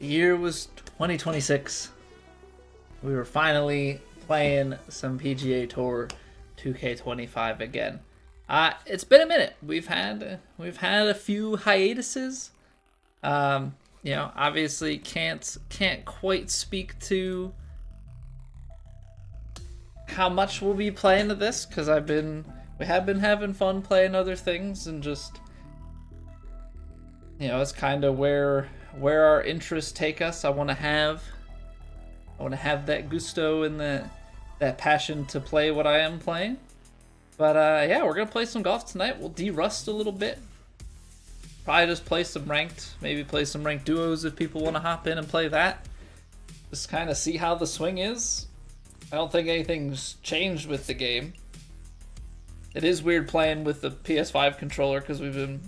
The year was 2026. We were finally playing some PGA Tour 2K25 again. It's been a minute. We've had a few hiatuses. Obviously can't quite speak to how much we'll be playing of this because we have been having fun playing other things and just it's kind of where our interests take us. I want to have that gusto and that passion to play what I am playing. But we're gonna play some golf tonight. We'll derust a little bit. Probably just play some ranked, maybe play some ranked duos if people want to hop in and play that. Just kind of see how the swing is. I don't think anything's changed with the game. It is weird playing with the PS5 controller because we've been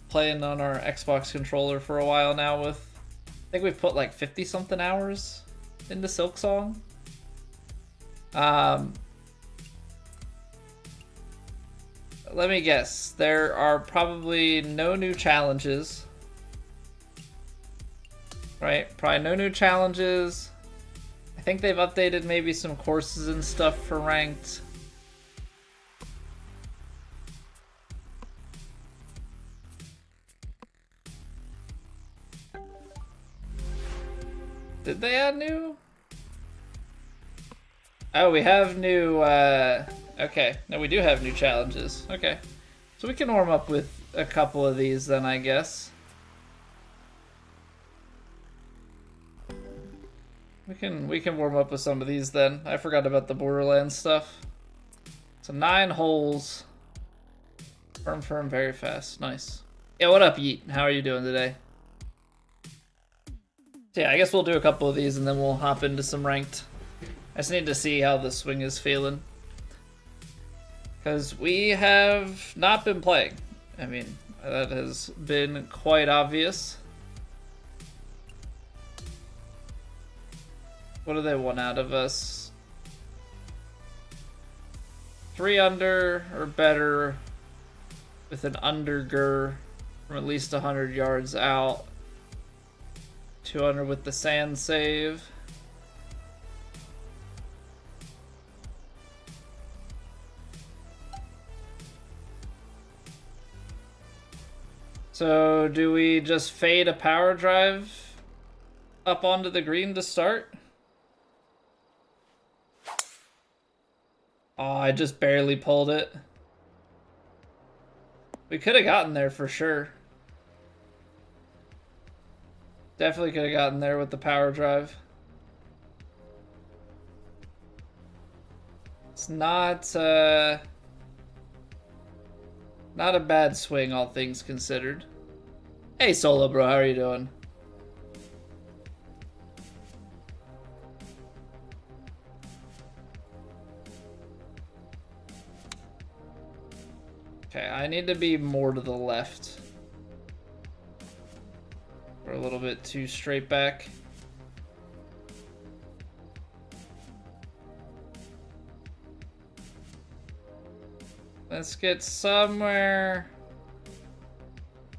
playing on our Xbox controller for a while now. I think we've put like 50 something hours into Silksong. Let me guess. There are probably no new challenges. Right? Probably no new challenges. I think they've updated maybe some courses and stuff for ranked. Did they add new? Oh, we have new, okay. No, we do have new challenges. Okay. So we can warm up with a couple of these then, I guess. We can warm up with some of these then. I forgot about the Borderlands stuff. So 9 holes. Firm, very fast. Nice. Yeah, what up, Yeet? How are you doing today? So yeah, I guess we'll do a couple of these and then we'll hop into some ranked. I just need to see how the swing is feeling. Because we have not been playing. I mean, that has been quite obvious. What do they want out of us? 3 under or better with an underger from at least 100 yards out. 200 with the sand save. So do we just fade a power drive up onto the green to start? Oh, I just barely pulled it. We could have gotten there for sure. Definitely could have gotten there with the power drive. It's not a bad swing, all things considered. Hey, Solo Bro, how are you doing? Okay, I need to be more to the left. We're a little bit too straight back. Let's get somewhere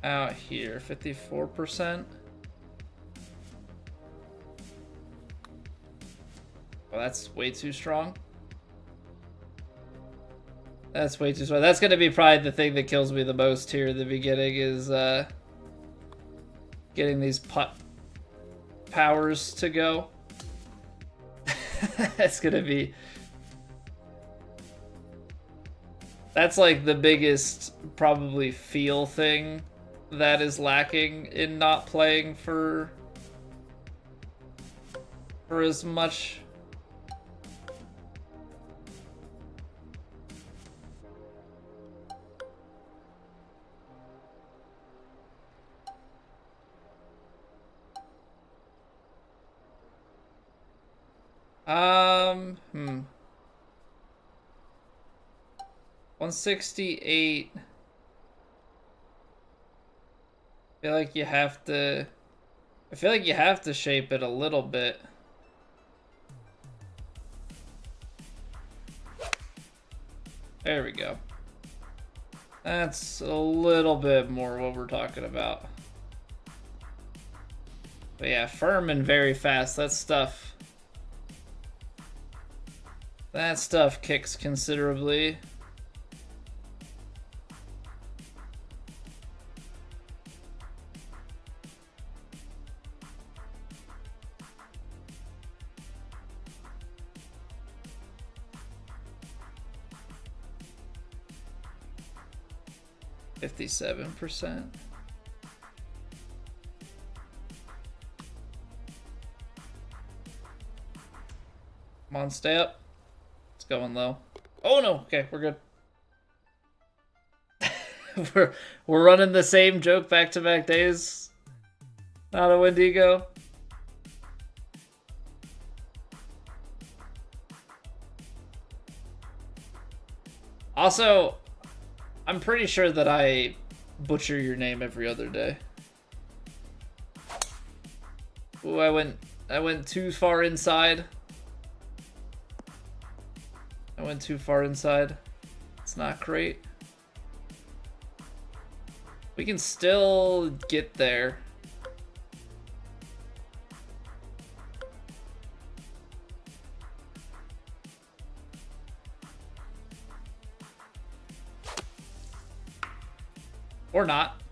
out here, 54%. Well, that's way too strong. That's way too strong. That's gonna be probably the thing that kills me the most here in the beginning is getting these putt powers to go. That's gonna be... That's like the biggest probably feel thing that is lacking in not playing for as much. Hmm. 168. I feel like you have to shape it a little bit. There we go. That's a little bit more what we're talking about. But yeah, firm and very fast. That stuff kicks considerably. %57. Come on, stay up. It's going low. Oh no, okay, we're good. we're running the same joke back-to-back days. Not a Wendigo. Also, I'm pretty sure that I butcher your name every other day. Ooh, I went too far inside. I went too far inside. It's not great. We can still get there. Or not.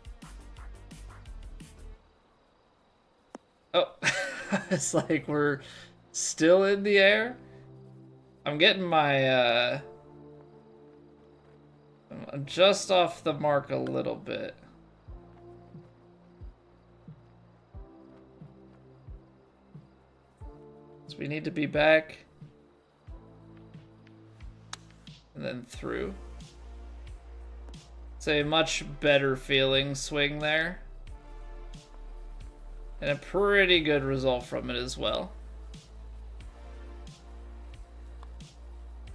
Oh, it's like we're still in the air. I'm getting my, I'm just off the mark a little bit. So we need to be back. And then through. It's a much better feeling swing there. And a pretty good result from it as well.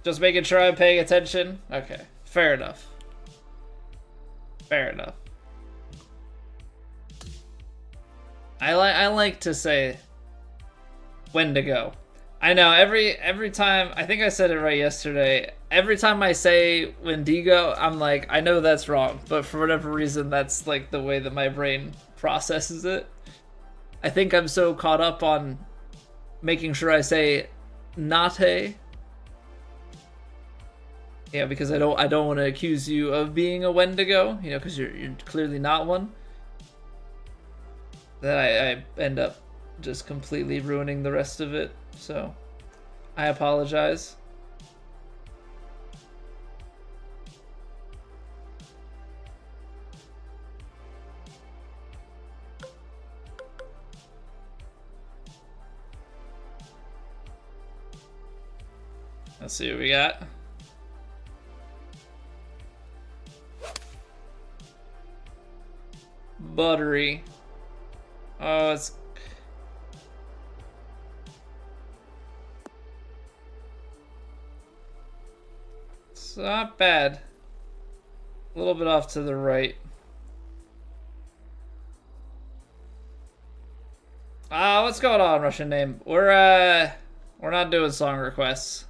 Just making sure I'm paying attention. Okay, fair enough. Fair enough. I like to say when to go. I know every time, I think I said it right yesterday. Every time I say Wendigo, I'm like, I know that's wrong, but for whatever reason, that's like the way that my brain processes it. I think I'm so caught up on making sure I say Nate. Yeah, because I don't want to accuse you of being a Wendigo, you know, because you're clearly not one. Then I end up just completely ruining the rest of it. So I apologize. Let's see what we got. Buttery. Oh, it's not bad. A little bit off to the right. What's going on, Russian name? We're not doing song requests.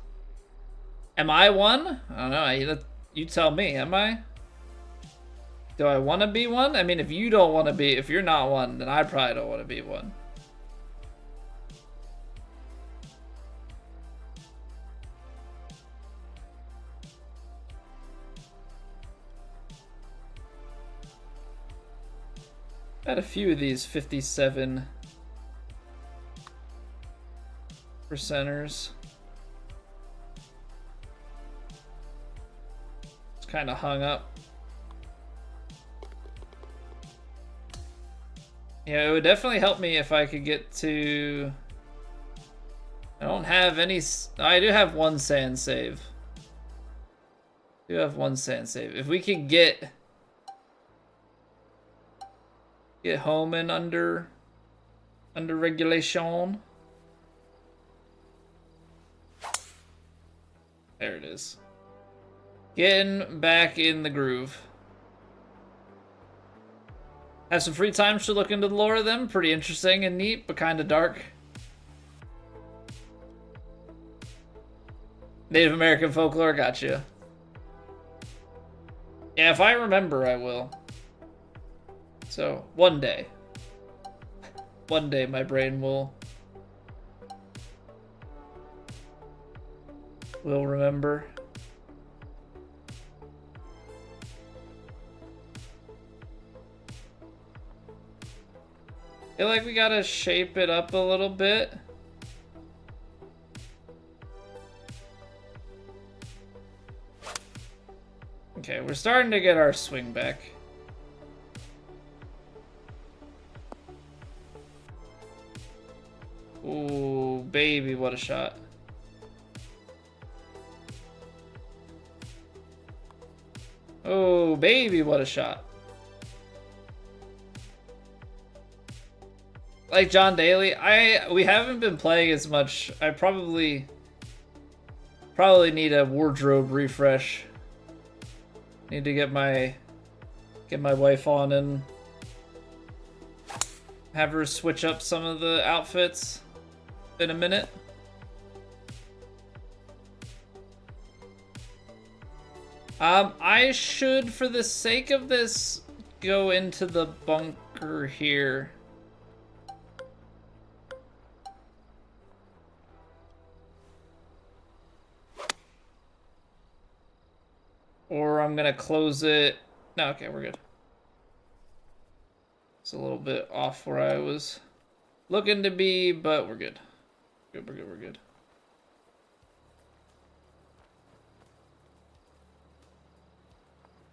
Am I one? I don't know. You tell me. Am I? Do I want to be one? I mean, if you don't want to be, if you're not one, then I probably don't want to be one. Had a few of these 57 percenters. It's kind of hung up. Yeah, it would definitely help me if I could get to... I don't have any... I do have one sand save. I do have one sand save. If we could get home and under regulation. There it is. Getting back in the groove. Have some free time to look into the lore of them. Pretty interesting and neat, but kind of dark. Native American folklore, gotcha. Yeah, if I remember, I will. So, one day. one day my brain will remember. I feel like we gotta shape it up a little bit. Okay, we're starting to get our swing back. Ooh, baby, what a shot. Oh, baby, what a shot. Like John Daly, we haven't been playing as much. I probably need a wardrobe refresh. Need to get my wife on and have her switch up some of the outfits in a minute. I should, for the sake of this, go into the bunker here. Or I'm gonna close it. No, okay, we're good. It's a little bit off where I was looking to be, but we're good. We're good.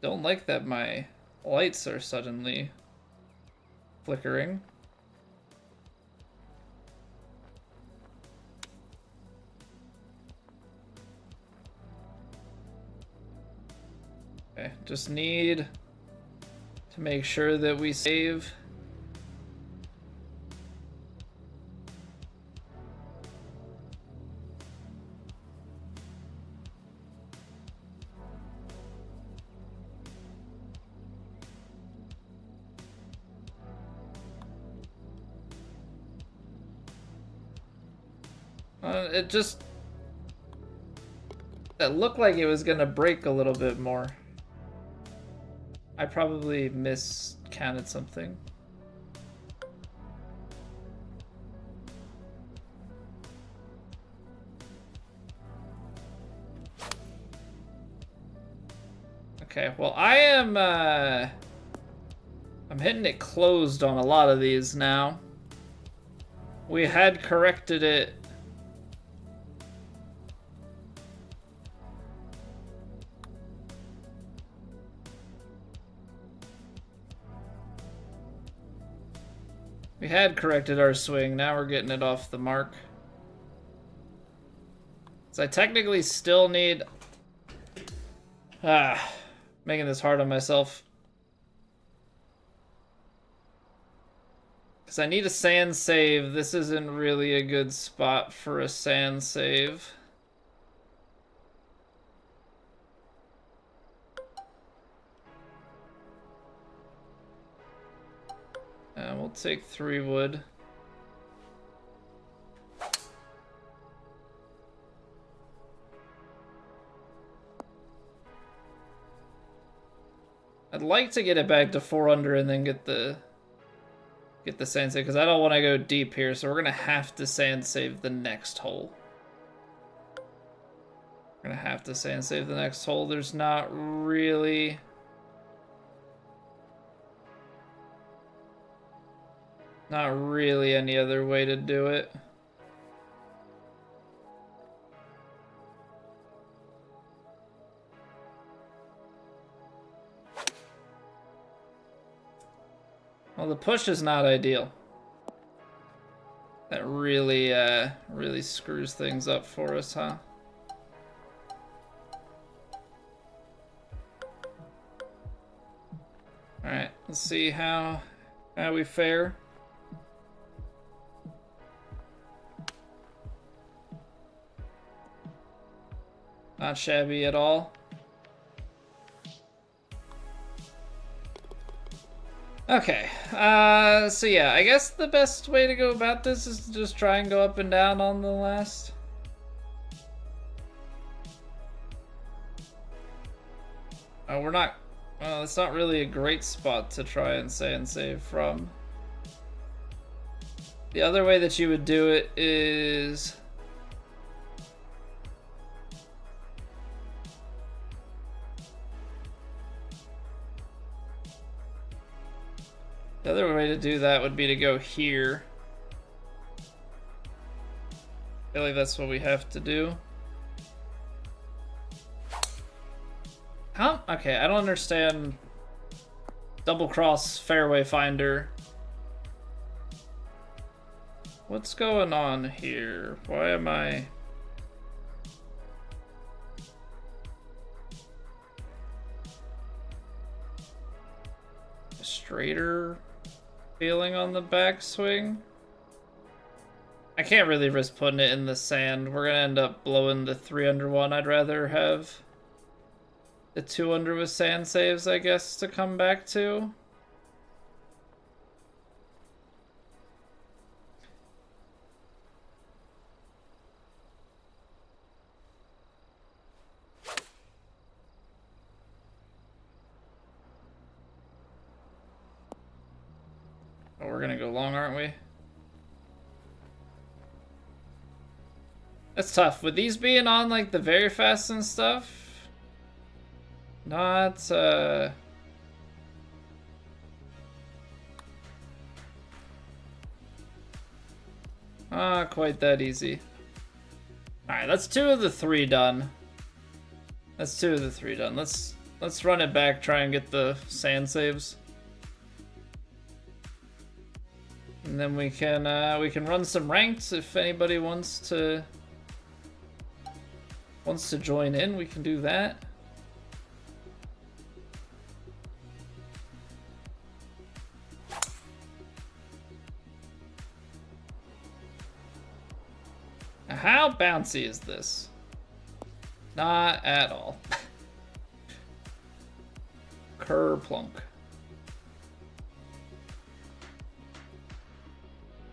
Don't like that my lights are suddenly flickering. Okay, just need to make sure that we save. It looked like it was gonna break a little bit more. I probably miscounted something. Okay, well I'm hitting it closed on a lot of these now. We had corrected it. We had corrected our swing, now we're getting it off the mark. So I technically still need... making this hard on myself. Because I need a sand save. This isn't really a good spot for a sand save. We'll take 3 wood. I'd like to get it back to 4 under and then get the sand save, because I don't want to go deep here, so we're gonna have to sand save the next hole. We're gonna have to sand save the next hole. There's not really... any other way to do it. Well, the push is not ideal. That really, really screws things up for us, huh? Alright, let's see how we fare. Not shabby at all. Okay, so yeah, I guess the best way to go about this is to just try and go up and down on the last. Oh, we're not, well, it's not really a great spot to try and save from. The other way that you would do it is... The other way to do that would be to go here. I feel like that's what we have to do. How? Okay, I don't understand. Double cross fairway finder. What's going on here? Why am I... Straighter feeling on the backswing? I can't really risk putting it in the sand. We're gonna end up blowing the 3 under one. I'd rather have the 2 under with sand saves, I guess, to come back to. Oh, we're gonna go long, aren't we? That's tough. With these being on, like, the very fast and stuff, not, quite that easy. Alright, that's 2 of the 3 done. That's 2 of the 3 done. Let's run it back, try and get the sand saves. And then we can run some ranked if anybody wants to join in, we can do that. Now, how bouncy is this? Not at all. Kerplunk.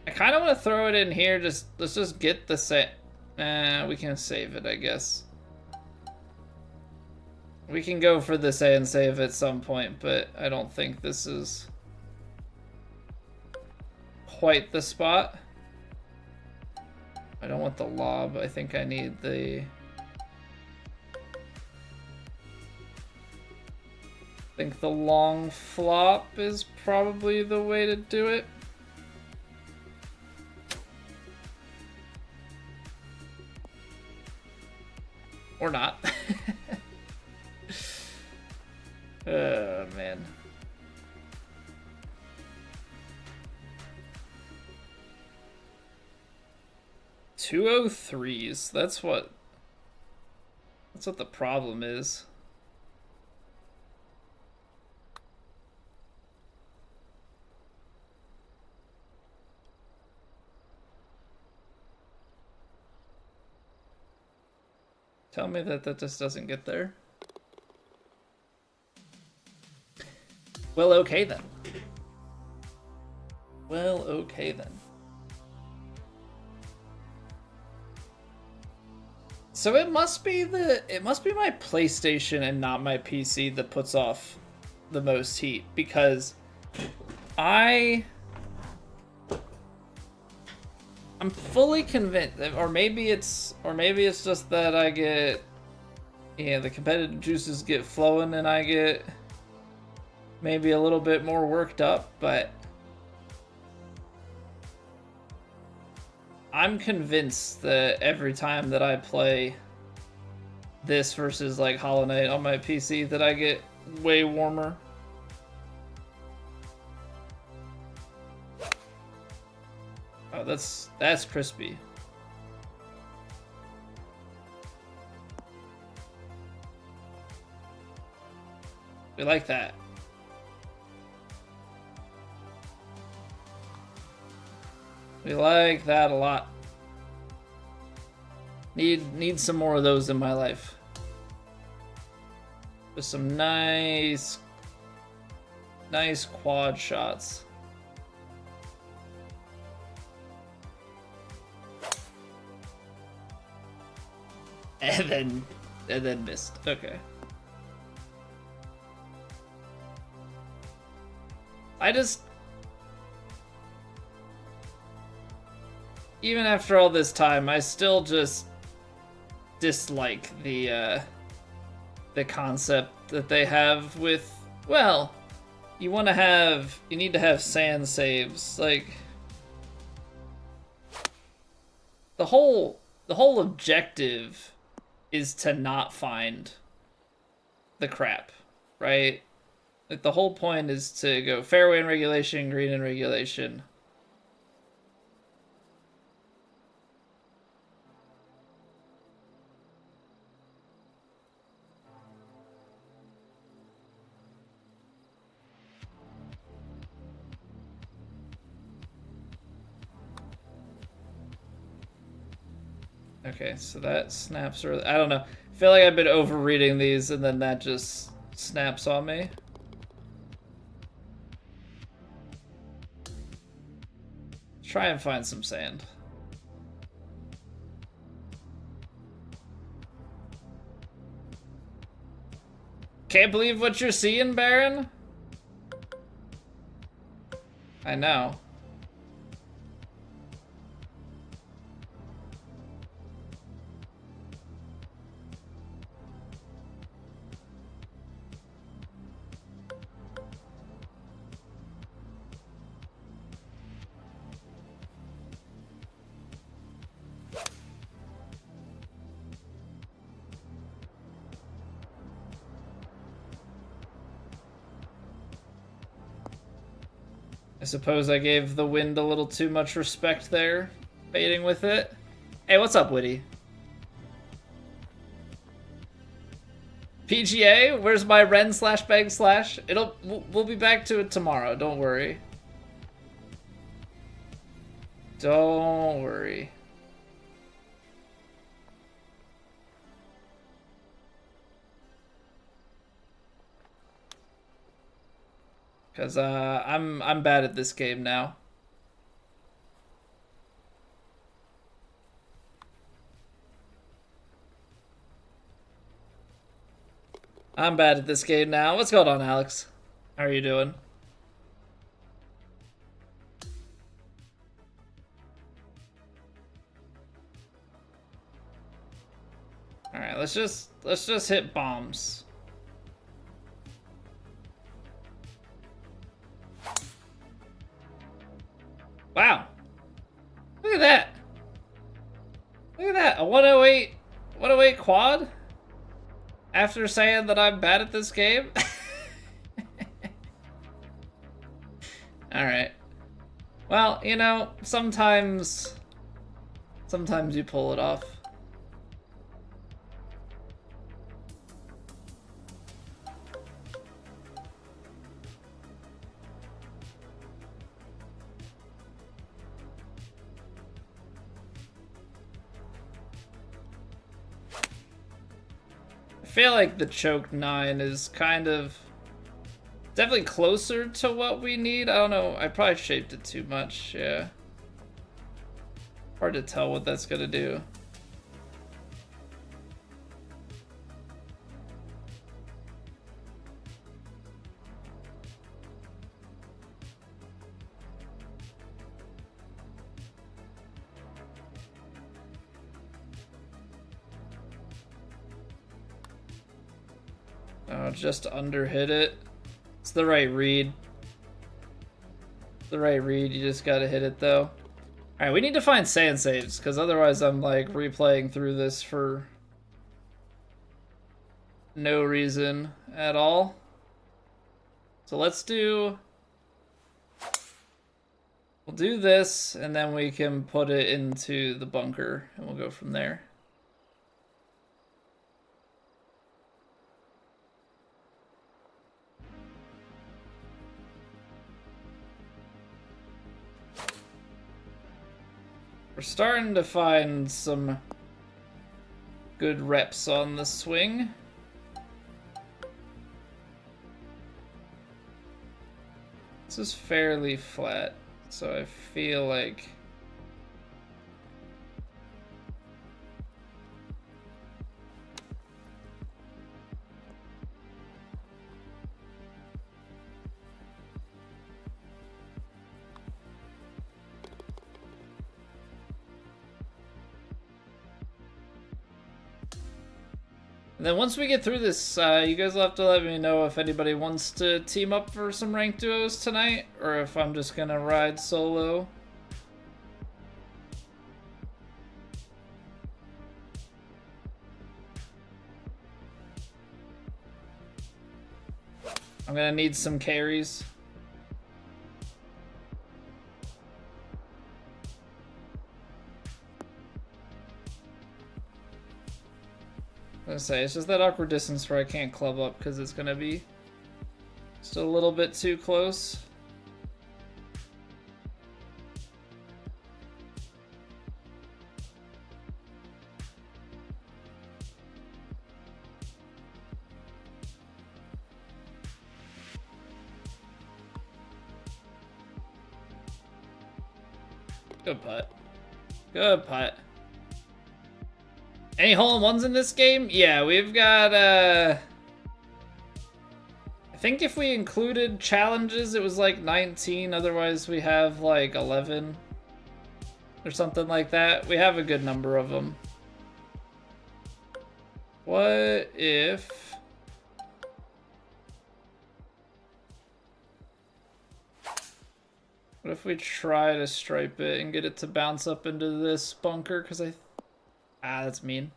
I kind of want to throw it in here. Let's just get the set. We can save it, I guess. We can go for the sand save at some point, but I don't think this is quite the spot. I don't want the lob. I think I need the... I think the long flop is probably the way to do it. Or not. Oh, man. .203s. That's what the problem is. Tell me that just doesn't get there. Well, okay then. Well, okay then. So it must be my PlayStation and not my PC that puts off the most heat, because I'm fully convinced, or maybe it's just that I get, the competitive juices get flowing and I get maybe a little bit more worked up, but I'm convinced that every time that I play this versus like Hollow Knight on my PC that I get way warmer. Oh, that's crispy. We like that. We like that a lot. Need some more of those in my life. With some nice quad shots. And then missed. Okay. even after all this time, I still just dislike the concept that they have with, well, you need to have sand saves. Like, the whole objective is to not find the crap, right? Like, the whole point is to go fairway in regulation, green in regulation. Okay, so that snaps early. I don't know. I feel like I've been overreading these and then that just snaps on me. Try and find some sand. Can't believe what you're seeing, Baron? I know. I suppose I gave the wind a little too much respect there, baiting with it. Hey, what's up, Witty? PGA? Where's my Ren slash Bang slash? We'll be back to it tomorrow, don't worry. Don't worry. Cause I'm bad at this game now. I'm bad at this game now. What's going on, Alex? How are you doing? All right, let's just hit bombs. Wow. Look at that. Look at that. A 108 quad? After saying that I'm bad at this game? Alright. Well, you know, sometimes you pull it off. I feel like the choke 9 is kind of definitely closer to what we need. I don't know. I probably shaped it too much. Yeah. Hard to tell what that's gonna do. Oh, just under hit it. It's the right read. The right read, you just gotta hit it though. Alright, we need to find sand saves, because otherwise I'm like replaying through this for no reason at all. So let's do... We'll do this, and then we can put it into the bunker, and we'll go from there. We're starting to find some good reps on the swing. This is fairly flat, so I feel like And then once we get through this, you guys will have to let me know if anybody wants to team up for some ranked duos tonight, or if I'm just gonna ride solo. I'm gonna need some carries. I was gonna say, it's just that awkward distance where I can't club up because it's gonna be just a little bit too close. Good putt. Good putt. Any hole-in-ones in this game? Yeah, we've got, I think if we included challenges, it was like 19. Otherwise, we have like 11 or something like that. We have a good number of them. What if... What if we try to stripe it and get it to bounce up into this bunker? Because that's mean.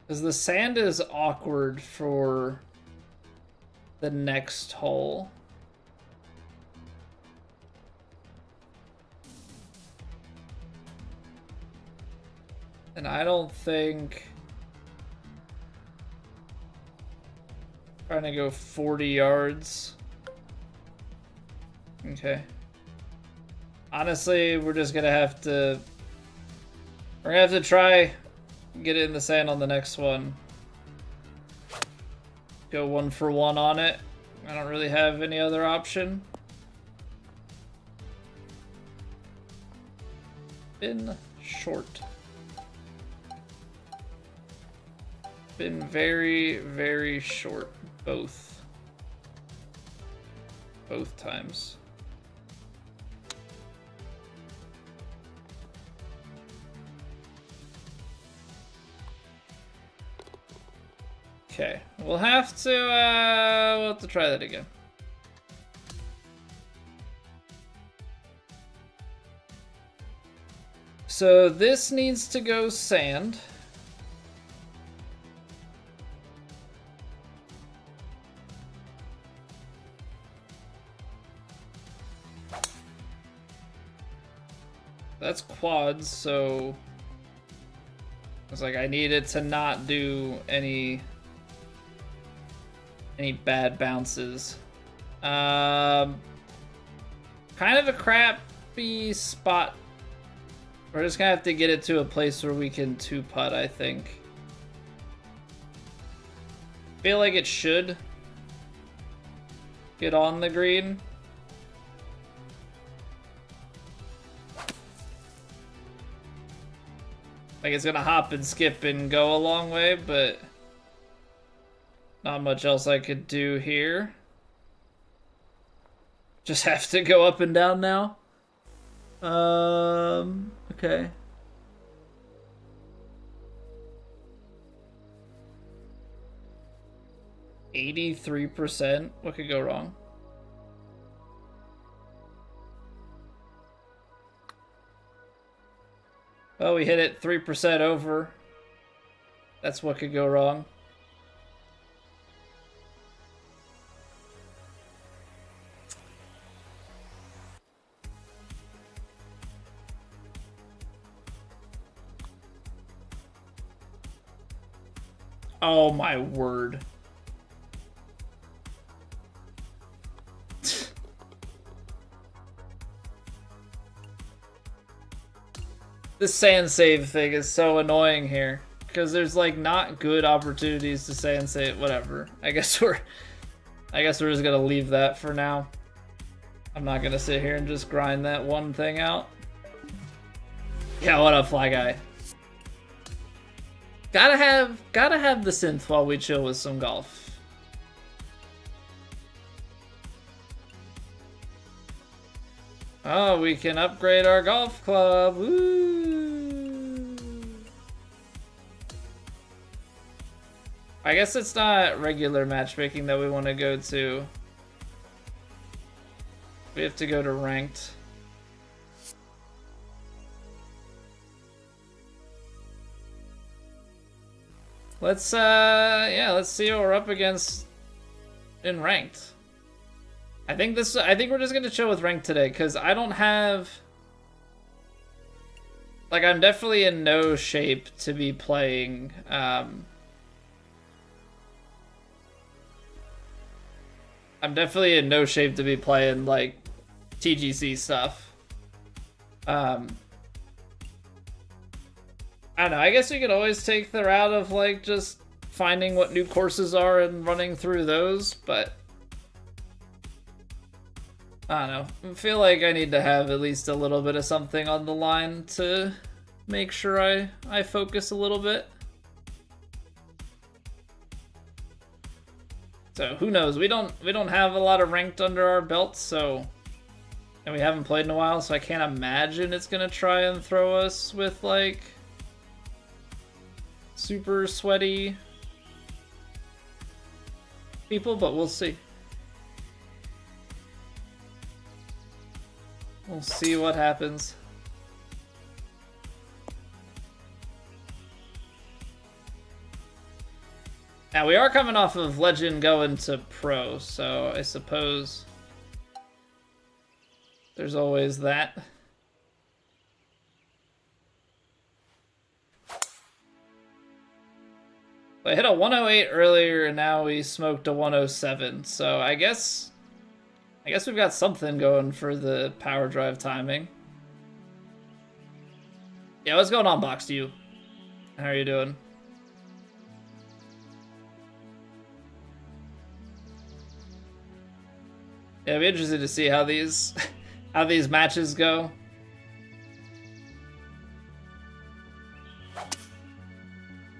Because the sand is awkward for the next hole. And I don't think... Trying to go 40 yards. Okay. Honestly, we're just gonna have to... We're gonna have to try get it in the sand on the next one. Go 1 for 1 on it. I don't really have any other option. Been short. Been very, very short. Both times. Okay, we'll have to try that again. So this needs to go sand. That's quads, so it's like I need it to not do any bad bounces. Kind of a crappy spot. We're just gonna have to get it to a place where we can 2-putt, I think. Feel like it should get on the green. Like it's gonna hop and skip and go a long way, but not much else I could do here. Just have to go up and down now. Okay. %. What could go wrong? Oh, we hit it 3% over. That's what could go wrong. Oh my word. This sand save thing is so annoying here because there's like not good opportunities to sand save. Whatever. I guess we're just gonna leave that for now. I'm not gonna sit here and just grind that one thing out. Yeah, what up, Fly Guy? Gotta have the synth while we chill with some golf. Oh, we can upgrade our golf club. Woo! I guess it's not regular matchmaking that we want to go to. We have to go to ranked. Let's let's see what we're up against in ranked. I think we're just gonna chill with ranked today, because I don't have, like, I'm definitely in no shape to be playing I'm definitely in no shape to be playing like TGC stuff. I don't know, I guess we could always take the route of like just finding what new courses are and running through those, but I don't know. I feel like I need to have at least a little bit of something on the line to make sure I focus a little bit. So who knows? We don't have a lot of ranked under our belts, so, and we haven't played in a while, so I can't imagine it's gonna try and throw us with like super sweaty people, but we'll see. We'll see what happens. Now, we are coming off of Legend going to Pro, so I suppose there's always that. I hit a 108 earlier, and now we smoked a 107, so I guess we've got something going for the power drive timing. Yeah, what's going on, Box to you? How are you doing? Yeah, I'd be interested to see how these matches go.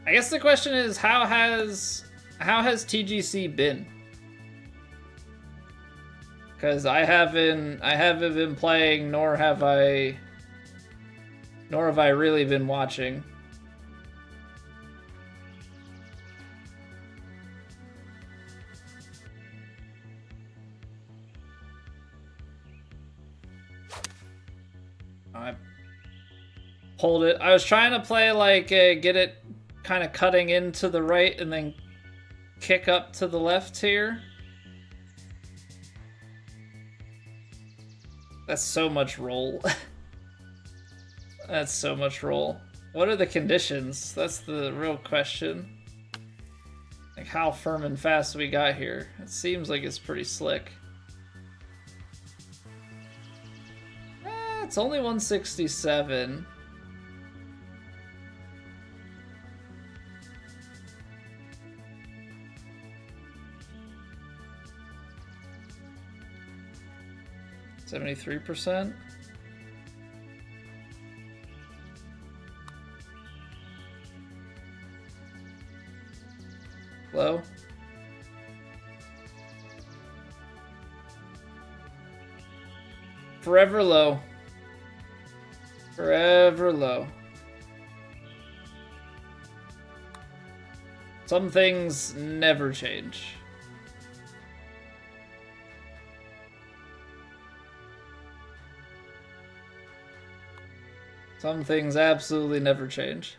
I guess the question is, how has TGC been? Because I haven't been playing, nor have I really been watching. I pulled it. I was trying to play like get it kind of cutting into the right and then kick up to the left here. That's so much roll. That's so much roll. What are the conditions? That's the real question. Like, how firm and fast we got here. It seems like it's pretty slick. It's only 167. %. Low. Forever low. Forever low. Some things never change. Some things absolutely never change.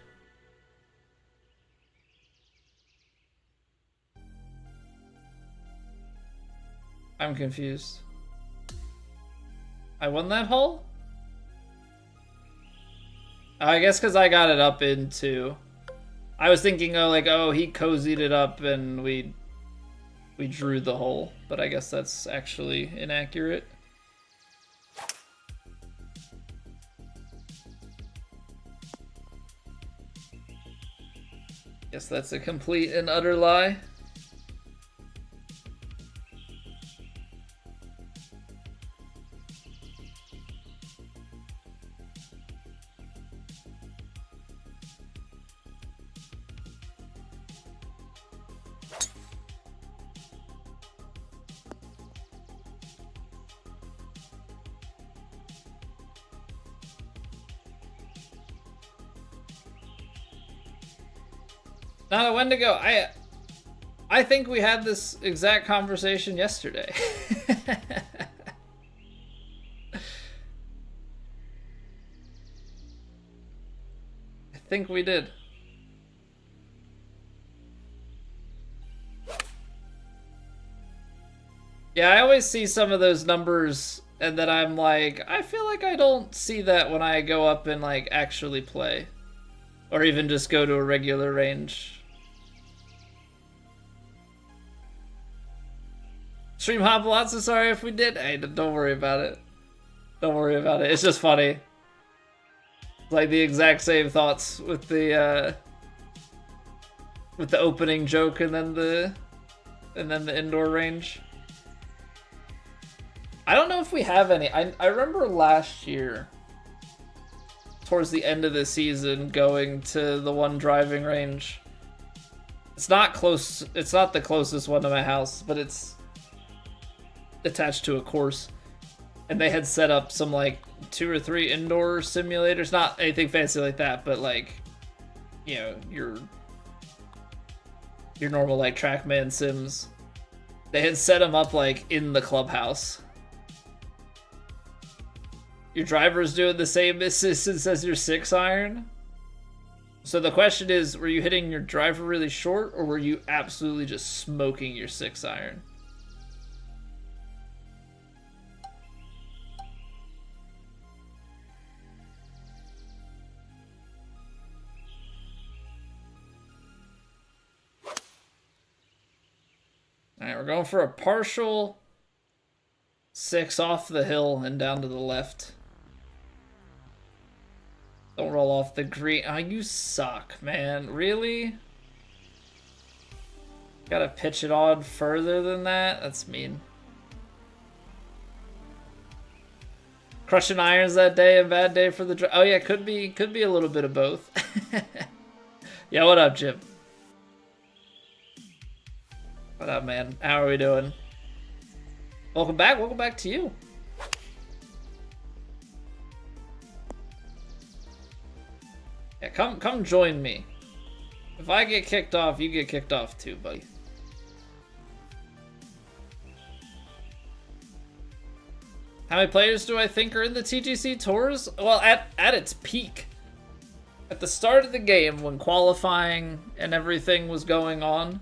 I'm confused. I won that hole? I guess because I got it up into... I was thinking, oh, like, oh, he cozied it up and we drew the hole. But I guess that's actually inaccurate. Guess that's a complete and utter lie. Not a Wendigo. I think we had this exact conversation yesterday. I think we did. Yeah, I always see some of those numbers and then I'm like, I feel like I don't see that when I go up and like actually play. Or even just go to a regular range. Stream hop lots, so sorry if we did. Hey, don't worry about it. Don't worry about it. It's just funny. It's like the exact same thoughts with the opening joke and then the indoor range. I don't know if we have any. I remember last year, towards the end of the season, going to the one driving range. It's not close. It's not the closest one to my house, but it's attached to a course. And they had set up some like 2 or 3 indoor simulators. Not anything fancy like that, but like, you know, your normal like TrackMan sims. They had set them up like in the clubhouse. Your driver's doing the same assistance as your 6-iron. So the question is, were you hitting your driver really short, or were you absolutely just smoking your 6-iron? Alright, we're going for a partial 6 off the hill and down to the left. Don't roll off the green. Oh, you suck, man. Really? Gotta pitch it on further than that? That's mean. Crushing irons that day, a bad day for the... Oh yeah, could be a little bit of both. Yeah, what up, Jim? What up, man? How are we doing? Welcome back. Welcome back to you. Yeah, come join me. If I get kicked off, you get kicked off too, buddy. How many players do I think are in the TGC Tours? Well, at its peak. At the start of the game, when qualifying and everything was going on,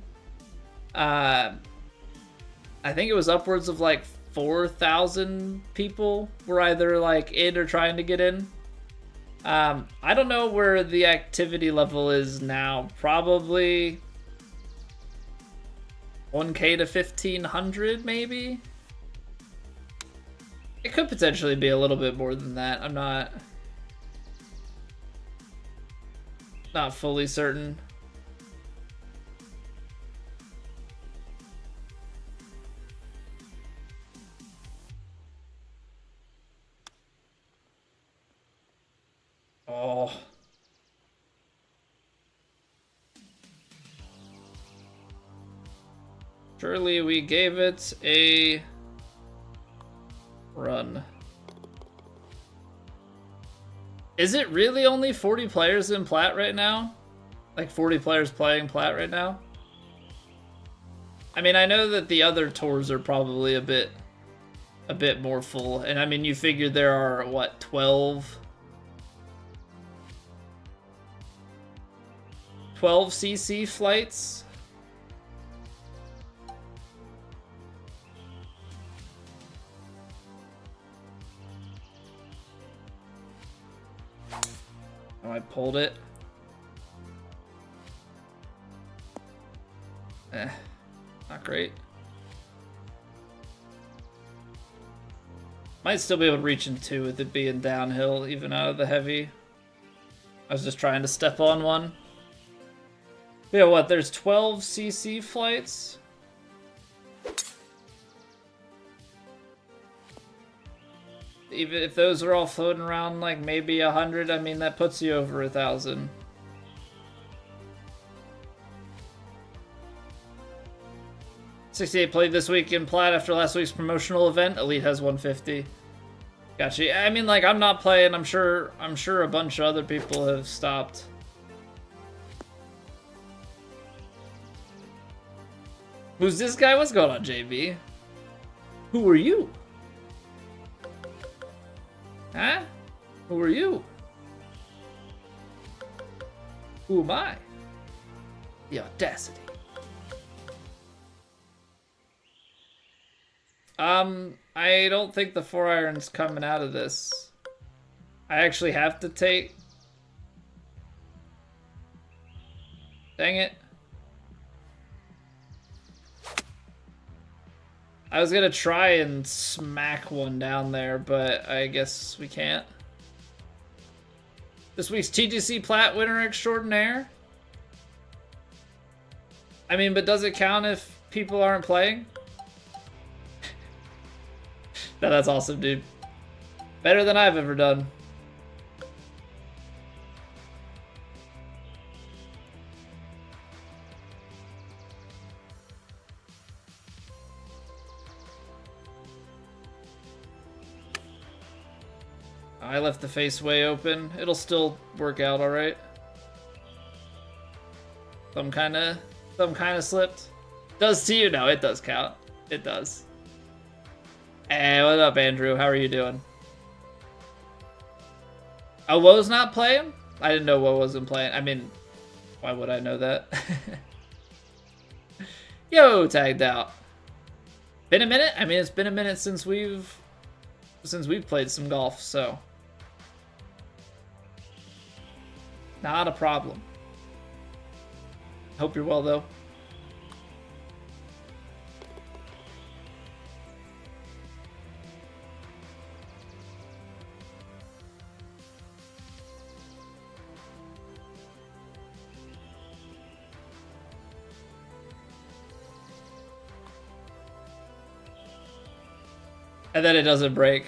I think it was upwards of like 4,000 people were either like in or trying to get in. I don't know where the activity level is now. Probably 1K to 1,500 maybe? It could potentially be a little bit more than that. I'm not fully certain. Oh. Surely we gave it a run. Is it really only 40 players in Plat right now? Like 40 players playing Plat right now? I mean, I know that the other tours are probably a bit more full. And I mean, you figure there are, what, 12 CC flights? Oh, I pulled it. Not great. Might still be able to reach in 2 with it being downhill, even out of the heavy. I was just trying to step on one. Yeah, what? There's 12 CC flights? Even if those are all floating around like maybe 100, I mean, that puts you over 1,000. $68 played this week in Plat after last week's promotional event. Elite has 150. Gotcha. I mean, like, I'm not playing. I'm sure a bunch of other people have stopped. Who's this guy? What's going on, JB? Who are you? Huh? Who are you? Who am I? The audacity. I don't think the 4-iron's coming out of this. I actually have to take... Dang it. I was gonna try and smack one down there, but I guess we can't. This week's TGC Plat winner extraordinaire? I mean, but does it count if people aren't playing? No, that's awesome, dude. Better than I've ever done. I left the face way open. It'll still work out all right. Some kind of slipped. Does to you? No, it does count. It does. Hey, what up, Andrew? How are you doing? Oh, Woe's not playing? I didn't know Woe wasn't playing. I mean, why would I know that? Yo, tagged out. Been a minute? I mean, it's been a minute since we've played some golf, so not a problem. Hope you're well, though. And then it doesn't break.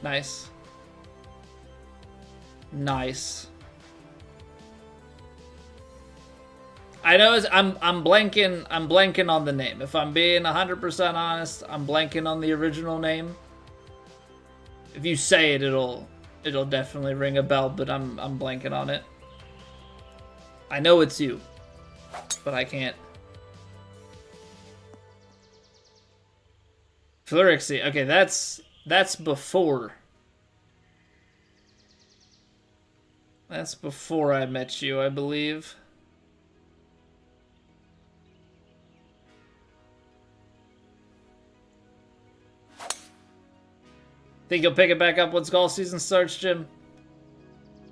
Nice. Nice. I know I'm blanking on the name. If I'm being 100% honest, I'm blanking on the original name. If you say it, it'll definitely ring a bell, but I'm blanking on it. I know it's you, but I can't. Flurixie. Okay, that's before. That's before I met you, I believe. Think you'll pick it back up once golf season starts, Jim?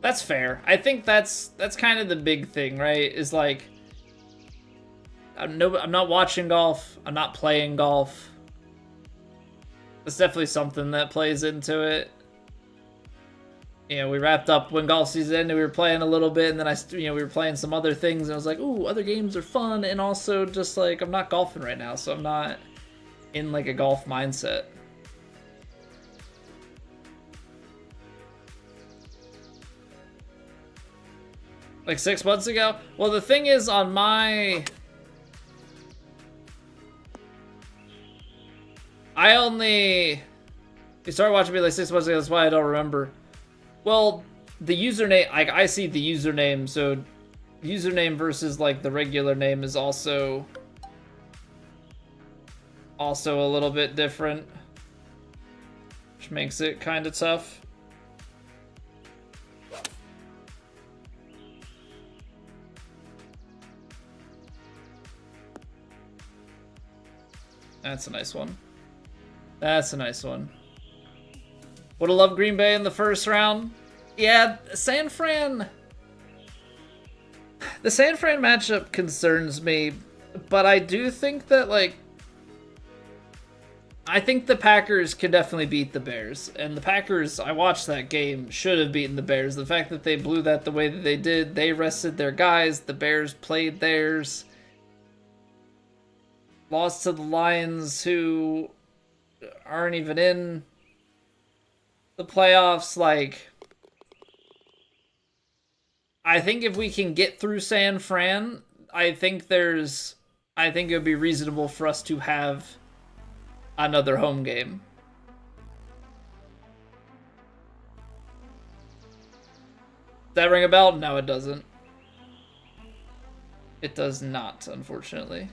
That's fair. I think that's kind of the big thing, right? Is like I'm not watching golf. I'm not playing golf. It's definitely something that plays into it. You know, we wrapped up when golf season ended. We were playing a little bit, and then we were playing some other things, and I was like, "Ooh, other games are fun." And also, just like I'm not golfing right now, so I'm not in like a golf mindset. Like 6 months ago? Well, the thing is, on my... You started watching me like 6 months ago, that's why I don't remember. Well, the username... Like, I see the username, so... Username versus, like, the regular name is also a little bit different. Which makes it kind of tough. That's a nice one. That's a nice one. Would have loved Green Bay in the first round. Yeah, San Fran... The San Fran matchup concerns me, but I do think that, like... I think the Packers can definitely beat the Bears. And the Packers, I watched that game, should have beaten the Bears. The fact that they blew that the way that they did, they rested their guys, the Bears played theirs. Lost to the Lions, who aren't even in the playoffs. Like, I think if we can get through San Fran, I think it would be reasonable for us to have another home game. Does that ring a bell? No, it doesn't. It does not, unfortunately.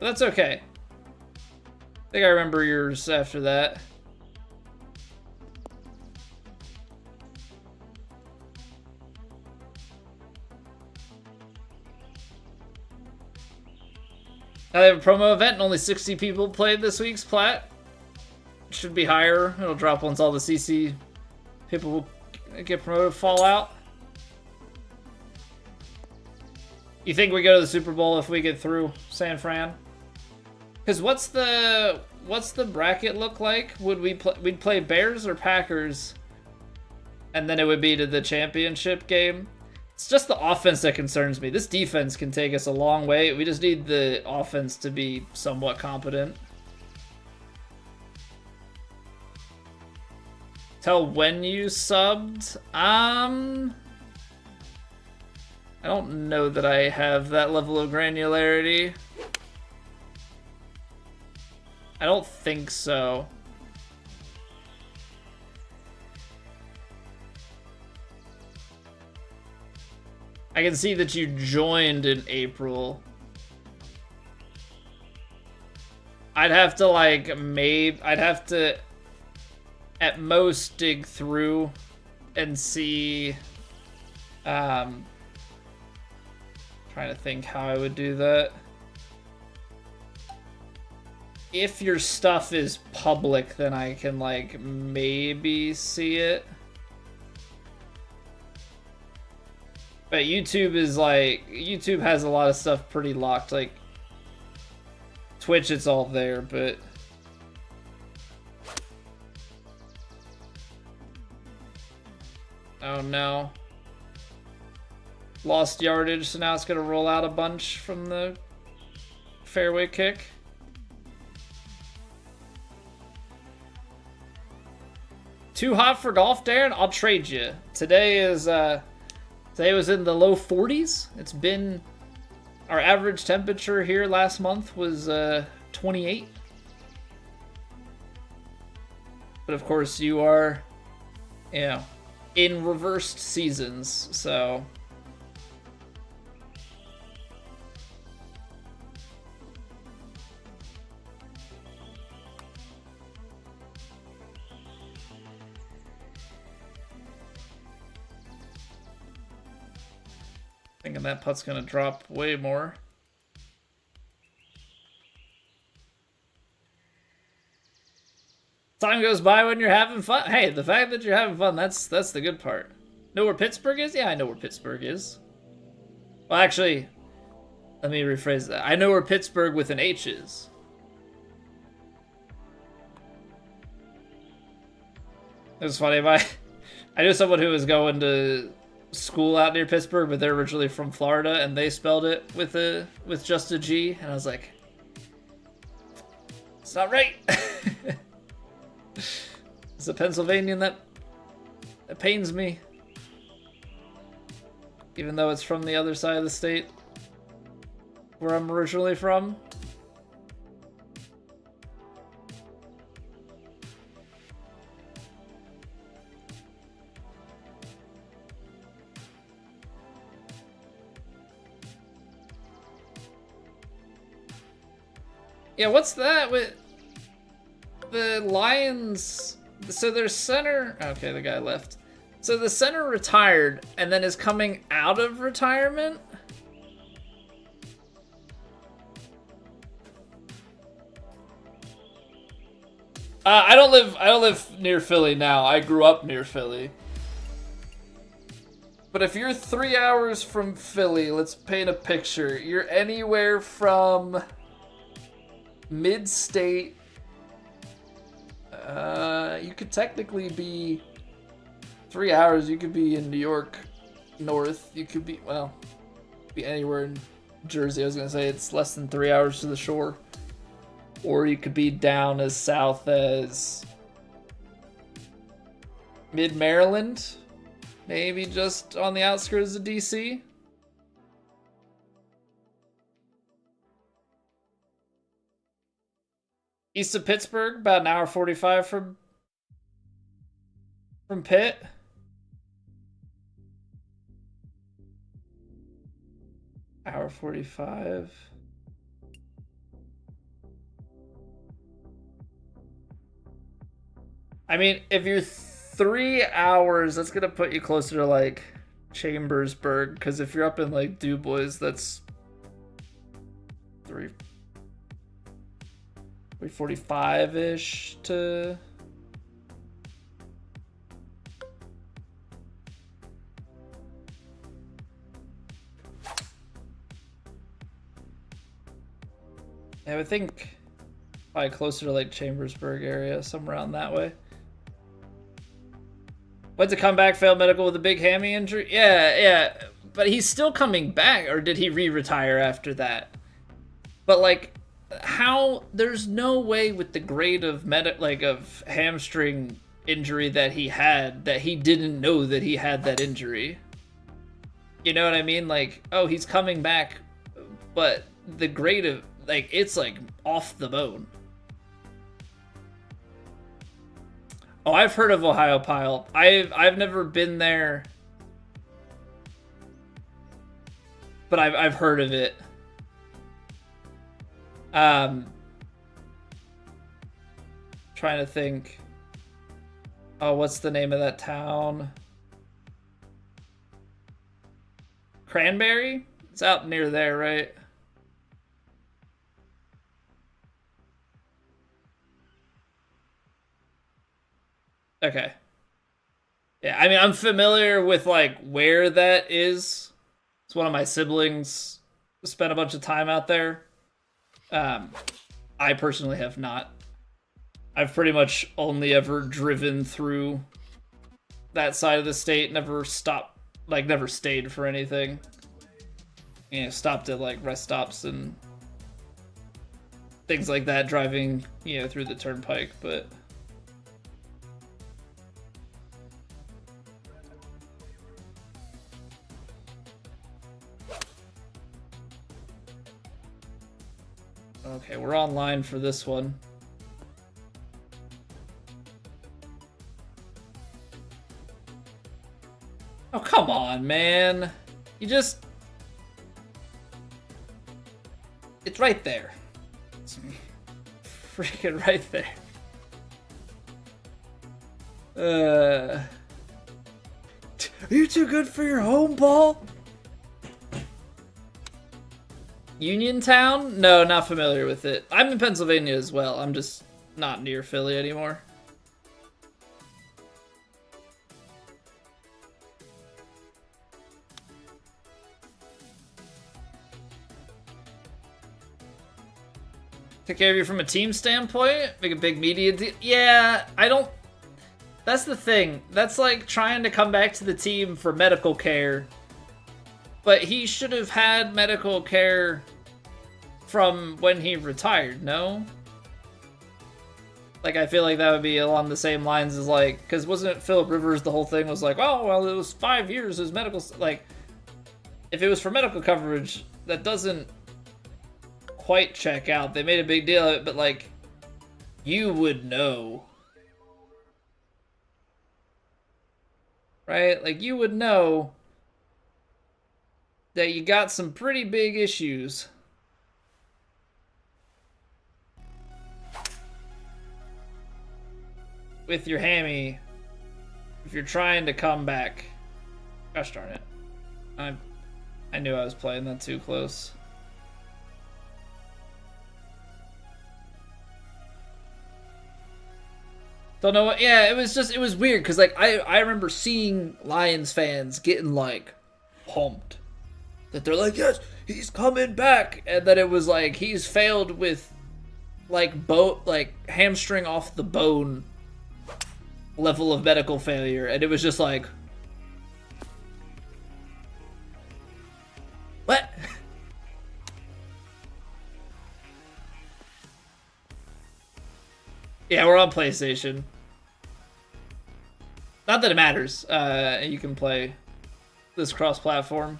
But that's okay. I think I remember yours after that. Now they have a promo event and only 60 people played this week's plat. Should be higher. It'll drop once all the CC people get promoted fall out. You think we go to the Super Bowl if we get through San Fran? Because what's the bracket look like? Would we'd play Bears or Packers, and then it would be to the championship game? It's just the offense that concerns me. This defense can take us a long way. We just need the offense to be somewhat competent. Tell when you subbed? I don't know that I have that level of granularity. I don't think so. I can see that you joined in April. I'd have to I'd have to at most dig through and see. Trying to think how I would do that. If your stuff is public, then I can maybe see it. But YouTube is YouTube has a lot of stuff pretty locked. Like Twitch, it's all there, but oh no. Lost yardage, so now it's gonna roll out a bunch from the fairway kick. Too hot for golf, Darren? I'll trade you. Today was in the low 40s. It's been our average temperature here last month was 28. But of course you are, in reversed seasons, so thinking that putt's gonna drop way more. Time goes by when you're having fun. Hey, the fact that you're having fun, that's the good part. Know where Pittsburgh is? Yeah, I know where Pittsburgh is. Well, actually, let me rephrase that. I know where Pittsburgh with an H is. It was funny. I knew someone who was going to school out near Pittsburgh, but they're originally from Florida, and they spelled it with just a G, and I was like, it's not right. It's a Pennsylvanian that pains me, even though it's from the other side of the state where I'm originally from. Yeah, what's that with the Lions? So their center... Okay, the guy left. So the center retired and then is coming out of retirement? I don't live near Philly now. I grew up near Philly. But if you're 3 hours from Philly, let's paint a picture. You're anywhere from mid-state. You could technically be 3 hours. You could be in New York North. You could be, well, be anywhere in Jersey. I was gonna say it's less than 3 hours to the shore. Or you could be down as south as mid-Maryland. Maybe just on the outskirts of DC. East of Pittsburgh, about an hour 45 from Pitt. Hour 45. I mean, if you're 3 hours, that's gonna put you closer to like Chambersburg. Because if you're up in like Dubois, that's 3:45 ish to. I would think probably closer to like Chambersburg area, somewhere around that way. Went to come back, failed medical with a big hammy injury. Yeah. But he's still coming back, or did he re-retire after that? But like, how? There's no way with the grade of of hamstring injury that he had that he didn't know that he had that injury. You know what I mean? Like, oh, he's coming back, but the grade of like it's like off the bone. Oh, I've heard of Ohio Pile. I've never been there, but I've heard of it. Trying to think. Oh, what's the name of that town? Cranberry? It's out near there, right? Okay. Yeah, I mean, I'm familiar with like where that is. It's one of my siblings spent a bunch of time out there. I personally have not. I've pretty much only ever driven through that side of the state, never stopped, like never stayed for anything. You know, stopped at like rest stops and things like that, driving, you know, through the turnpike, but okay, we're online for this one. Oh, come on, man. You just... It's right there. It's freaking right there. Are you too good for your home, Paul? Uniontown? No, not familiar with it. I'm in Pennsylvania as well. I'm just not near Philly anymore. Take care of you from a team standpoint? Make a big media deal? Yeah, I don't... That's the thing. That's like trying to come back to the team for medical care. But he should have had medical care from when he retired, no? Like, I feel like that would be along the same lines as, like... Because wasn't it Phillip Rivers, the whole thing was like, oh, well, it was 5 years, his medical... Like, if it was for medical coverage, that doesn't quite check out. They made a big deal of it, but, like, you would know. Right? Like, you would know that you got some pretty big issues. With your hammy, if you're trying to come back. Gosh darn it. I knew I was playing that too close. Don't know what, yeah, it was weird, because, like, I remember seeing Lions fans getting, like, pumped. That they're like, yes, he's coming back, and then it was like, he's failed with, like, hamstring off the bone level of medical failure, and it was just like, what? Yeah, we're on PlayStation. Not that it matters. You can play this cross-platform.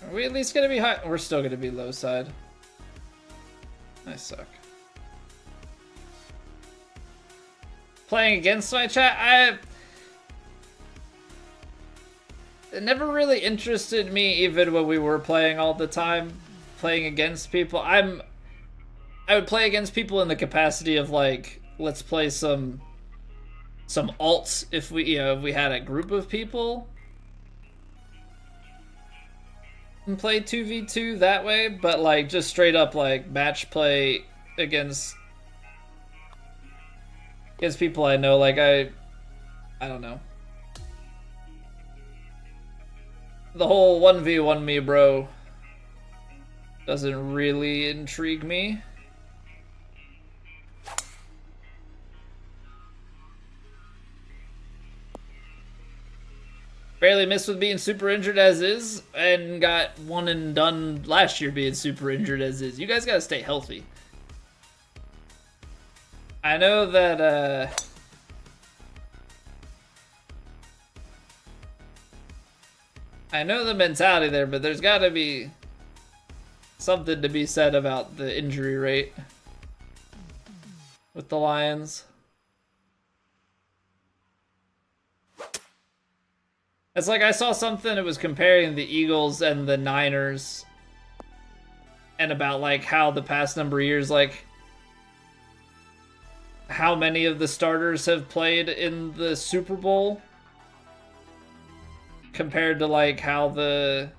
Are we at least gonna be high? We're still gonna be low side. I suck. Playing against my chat, it never really interested me, even when we were playing all the time. Playing against people, I would play against people in the capacity of like, let's play some alts if we had a group of people and play 2v2 that way, but like just straight up like match play against people I know, like I don't know. The whole 1v1 me bro doesn't really intrigue me. Barely missed with being super injured as is, and got one and done last year being super injured as is. You guys gotta stay healthy. I know that, I know the mentality there, but there's gotta be something to be said about the injury rate with the Lions. It's like I saw something, it was comparing the Eagles and the Niners and about like how the past number of years, like how many of the starters have played in the Super Bowl compared to like how the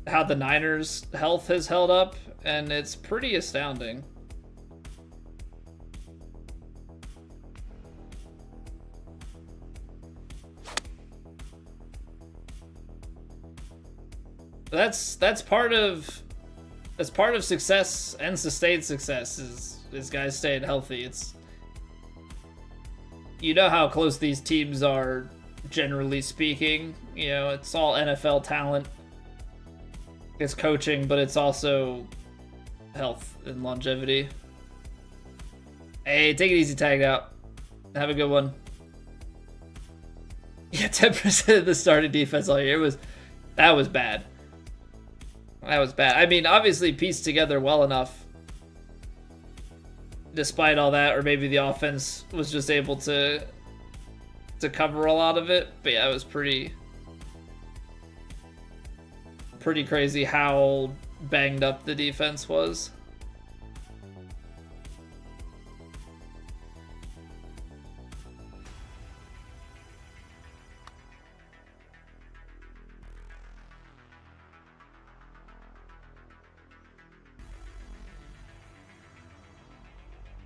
Niners' health has held up, and it's pretty astounding. That's part of success and sustained success is guys staying healthy. It's, you know how close these teams are, generally speaking. You know, it's all NFL talent. It's coaching, but it's also health and longevity. Hey, take it easy, tagged out. Have a good one. Yeah, 10% of the starting defense all year that was bad. That was bad. I mean, obviously pieced together well enough despite all that, or maybe the offense was just able to cover a lot of it. But yeah, it was pretty crazy how banged up the defense was.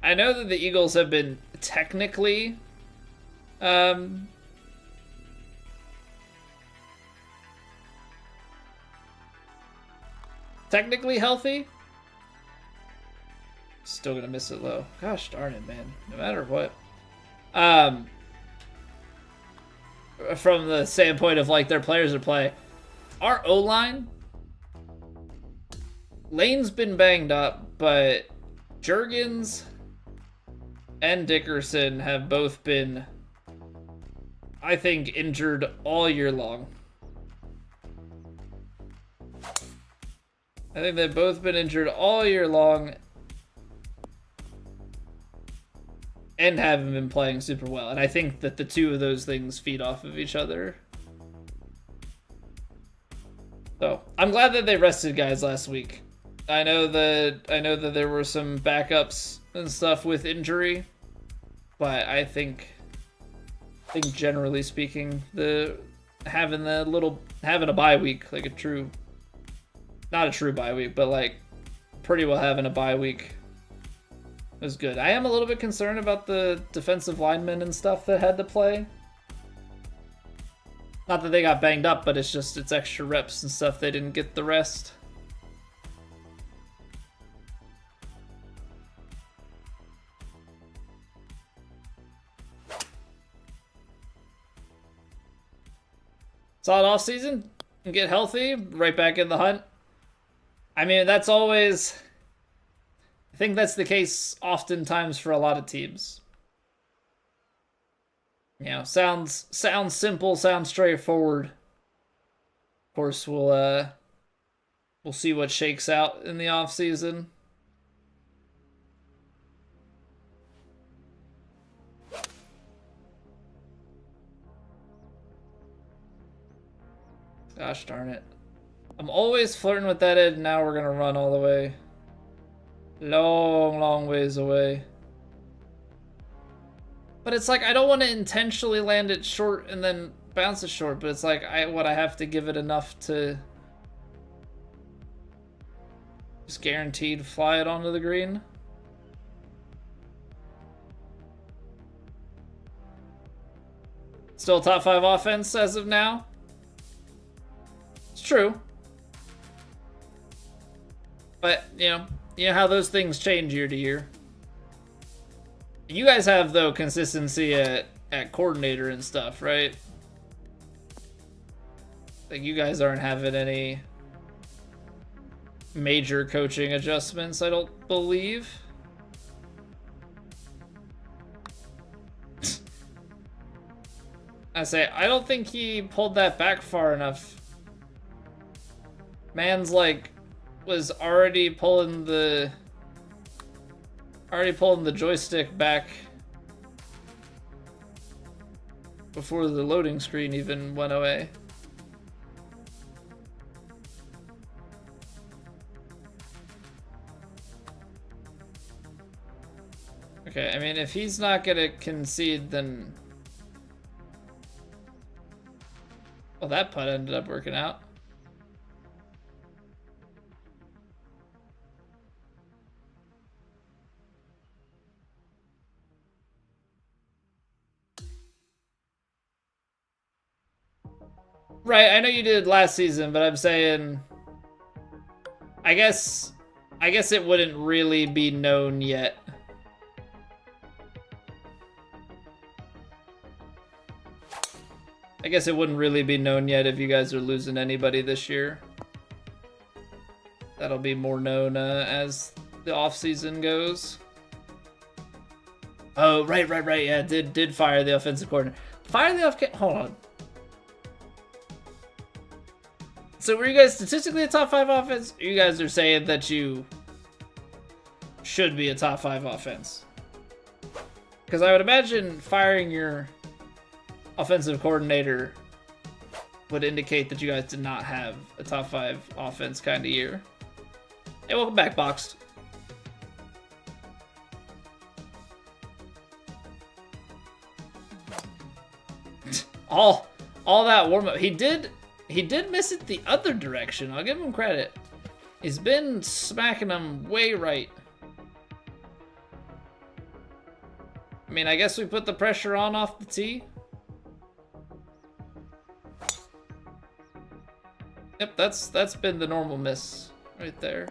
I know that the Eagles have been technically healthy. Still gonna miss it low. Gosh darn it, man. No matter what. From the standpoint of like their players are playing, our O-line, Lane's been banged up, but Juergens and Dickerson have both been, I think, injured all year long. I think they've both been injured all year long and haven't been playing super well. And I think that the two of those things feed off of each other. So I'm glad that they rested guys last week. I know that there were some backups and stuff with injury, but I think generally speaking, having a bye week, like not a true bye week, but like pretty well having a bye week was good. I am a little bit concerned about the defensive linemen and stuff that had to play. Not that they got banged up, but it's extra reps and stuff. They didn't get the rest. Solid off season and get healthy, right back in the hunt. I mean, that's always, I think that's the case oftentimes for a lot of teams. You know, sounds simple, sounds straightforward. Of course, we'll see what shakes out in the off season. Gosh darn it. I'm always flirting with that edge. Now we're gonna run all the way. Long, long ways away. But it's like, I don't want to intentionally land it short and then bounce it short, but it's like, I have to give it enough to just guaranteed fly it onto the green. Still top 5 offense as of now. It's true. But, you know how those things change year to year. You guys have, though, consistency at coordinator and stuff, right? Like, you guys aren't having any major coaching adjustments, I don't believe. I don't think he pulled that back far enough. Man's like was already pulling the joystick back before the loading screen even went away. Okay, I mean, if he's not gonna concede, then... Well, that putt ended up working out. Right, I know you did last season, but I'm saying... I guess it wouldn't really be known yet. I guess it wouldn't really be known yet if you guys are losing anybody this year. That'll be more known as the off-season goes. Oh, right. Yeah, did fire the offensive coordinator. Fire the hold on. So were you guys statistically a top 5 offense? You guys are saying that you should be a top 5 offense. Because I would imagine firing your offensive coordinator would indicate that you guys did not have a top 5 offense kind of year. Hey, welcome back, Boxed. all that warm up. He did miss it the other direction. I'll give him credit. He's been smacking them way right. I mean, I guess we put the pressure on off the tee. Yep, that's been the normal miss right there.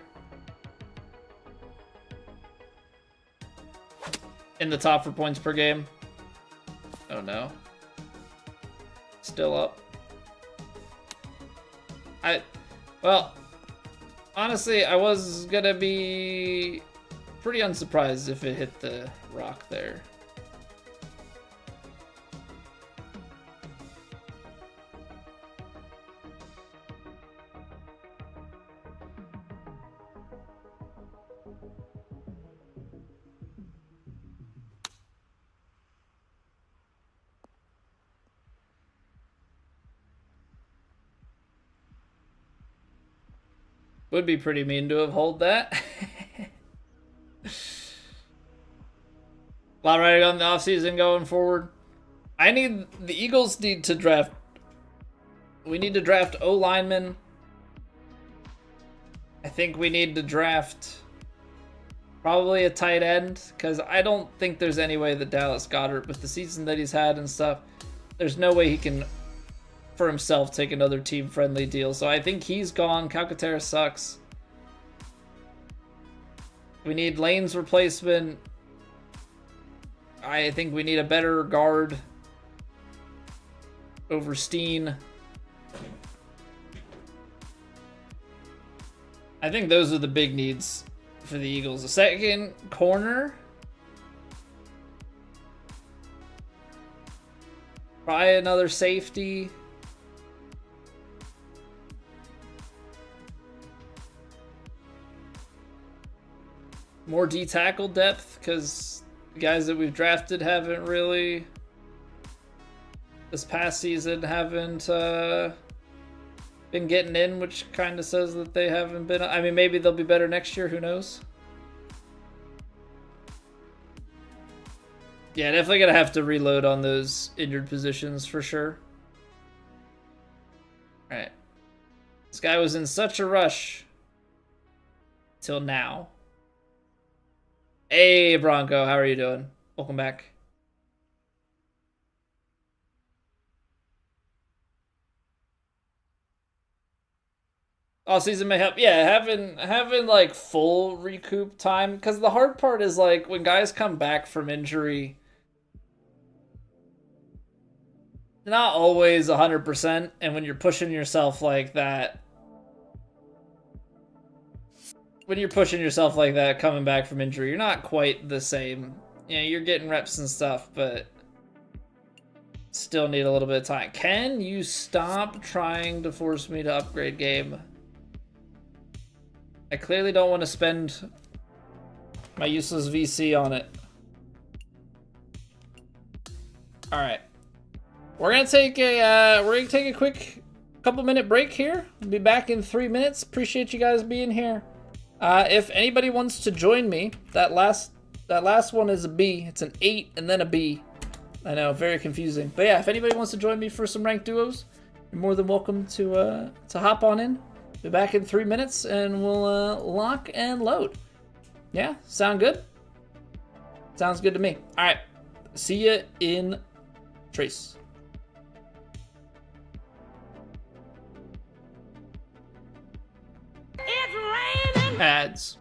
In the top for points per game. Oh no. Still up. Well, honestly, I was gonna be pretty unsurprised if it hit the rock there. Would be pretty mean to have hold that. A lot riding on the offseason going forward. The Eagles need to draft. We need to draft O linemen. I think we need to draft probably a tight end, because I don't think there's any way that Dallas Goedert, with the season that he's had and stuff, there's no way he can for himself take another team-friendly deal. So I think he's gone. Calcaterra sucks. We need Lane's replacement. I think we need a better guard over Steen. I think those are the big needs for the Eagles. A second corner. Probably another safety. More D-tackle depth, because the guys that we've drafted haven't really, this past season, haven't been getting in, which kind of says that they haven't been. I mean, maybe they'll be better next year. Who knows? Yeah, definitely gonna have to reload on those injured positions for sure. All right. This guy was in such a rush till now. Hey, Bronco, how are you doing? Welcome back. All season may help. Yeah, having like full recoup time, because the hard part is like when guys come back from injury, not always 100%, and when you're pushing yourself like that, coming back from injury, you're not quite the same. You know, you're getting reps and stuff, but still need a little bit of time. Can you stop trying to force me to upgrade game? I clearly don't want to spend my useless VC on it. All right, we're gonna take a quick couple-minute break here. We'll be back in 3 minutes. Appreciate you guys being here. If anybody wants to join me, that last one is a B. It's an 8 and then a B. I know, very confusing. But yeah, if anybody wants to join me for some ranked duos, you're more than welcome to hop on in. Be back in 3 minutes, and we'll lock and load. Yeah, sound good? Sounds good to me. All right, see ya in Trace. It's raining. Ads.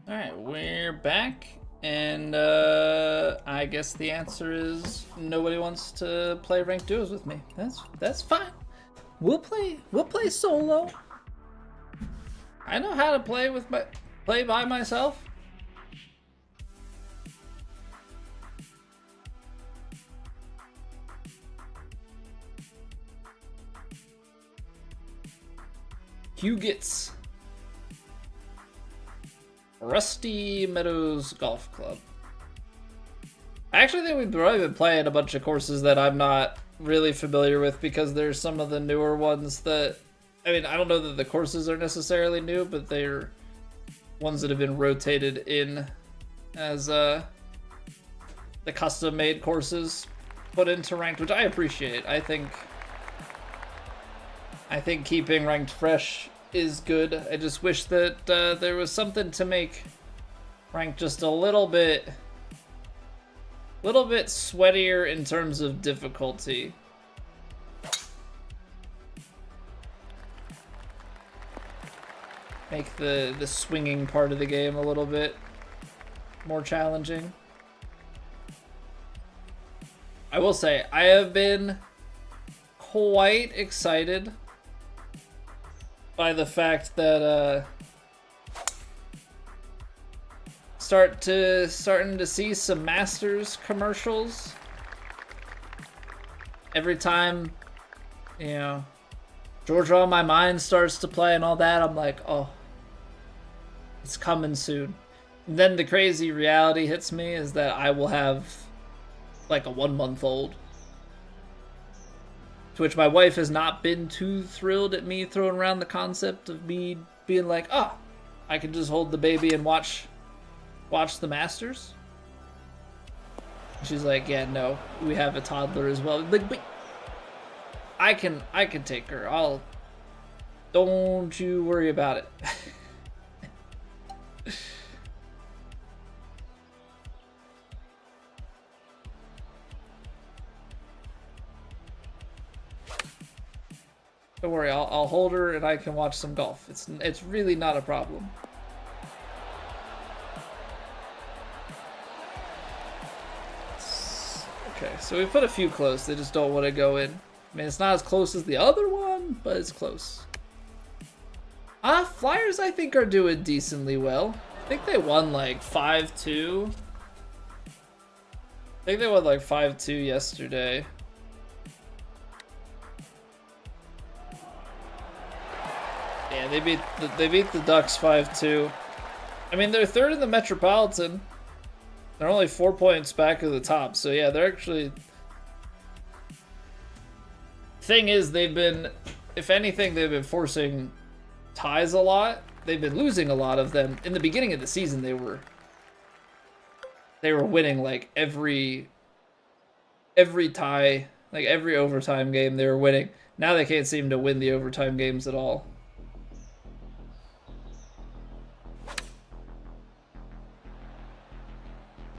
All right, we're back, and I guess the answer is nobody wants to play ranked duos with me. That's fine. We'll play solo. I know how to play by myself. Hugots. Rusty Meadows Golf Club. I actually think we've probably been playing a bunch of courses that I'm not really familiar with, because there's some of the newer ones that, I mean, I don't know that the courses are necessarily new, but they're ones that have been rotated in as the custom-made courses put into ranked, which I appreciate. I think keeping ranked fresh is good. I just wish that there was something to make ranked just a little bit sweatier in terms of difficulty. Make the swinging part of the game a little bit more challenging. I will say, I have been quite excited by the fact that starting to see some Masters commercials. Every time, you know, Georgia on My Mind starts to play and all that, I'm like, oh, it's coming soon. And then the crazy reality hits me is that I will have like a 1-month-old. To which my wife has not been too thrilled at me throwing around the concept of me being like, oh, I can just hold the baby and watch the Masters. She's like, yeah, no, we have a toddler as well. Like, but I can take her. Don't you worry about it. Don't worry, I'll hold her and I can watch some golf. It's really not a problem. Okay, so we put a few close. They just don't want to go in. I mean, it's not as close as the other one, but it's close. Flyers I think are doing decently well. I think they won like 5-2. I think they won like 5-2 yesterday. Yeah, they beat the Ducks 5-2. I mean, they're third in the Metropolitan. They're only 4 points back of the top, so yeah, they're actually... Thing is, if anything, they've been forcing ties a lot. They've been losing a lot of them. In the beginning of the season, they were winning like every tie, like every overtime game they were winning. Now they can't seem to win the overtime games at all.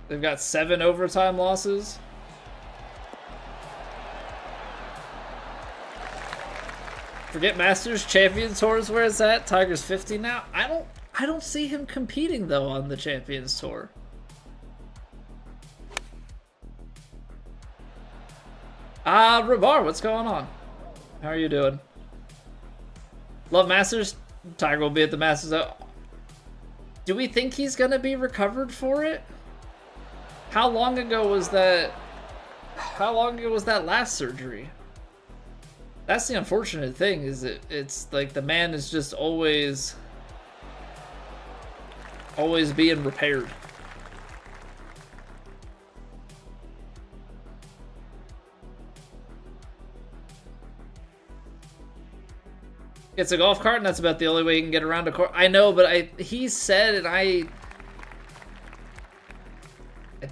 They've got 7 overtime losses. Forget Masters, Champions Tour is where it's at. Tiger's 50 now. I don't see him competing though on the Champions Tour. Rabar, what's going on? How are you doing? Love Masters. Tiger will be at the Masters. Do we think he's gonna be recovered for it? How long ago was that? How long ago was that last surgery? That's the unfortunate thing, is it's like the man is just always being repaired. It's a golf cart, and that's about the only way you can get around a course. I know, but he said, and I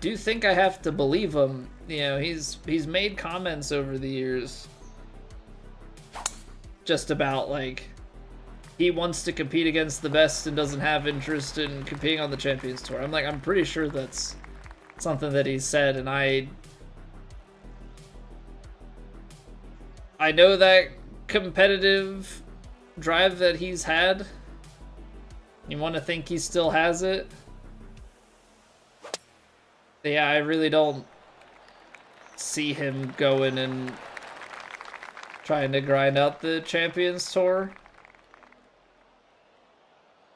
do think I have to believe him. You know, he's made comments over the years just about like he wants to compete against the best and doesn't have interest in competing on the Champions Tour. I'm pretty sure that's something that he said, and I know that competitive drive that he's had. You want to think he still has it. But yeah, I really don't see him going and trying to grind out the Champions Tour.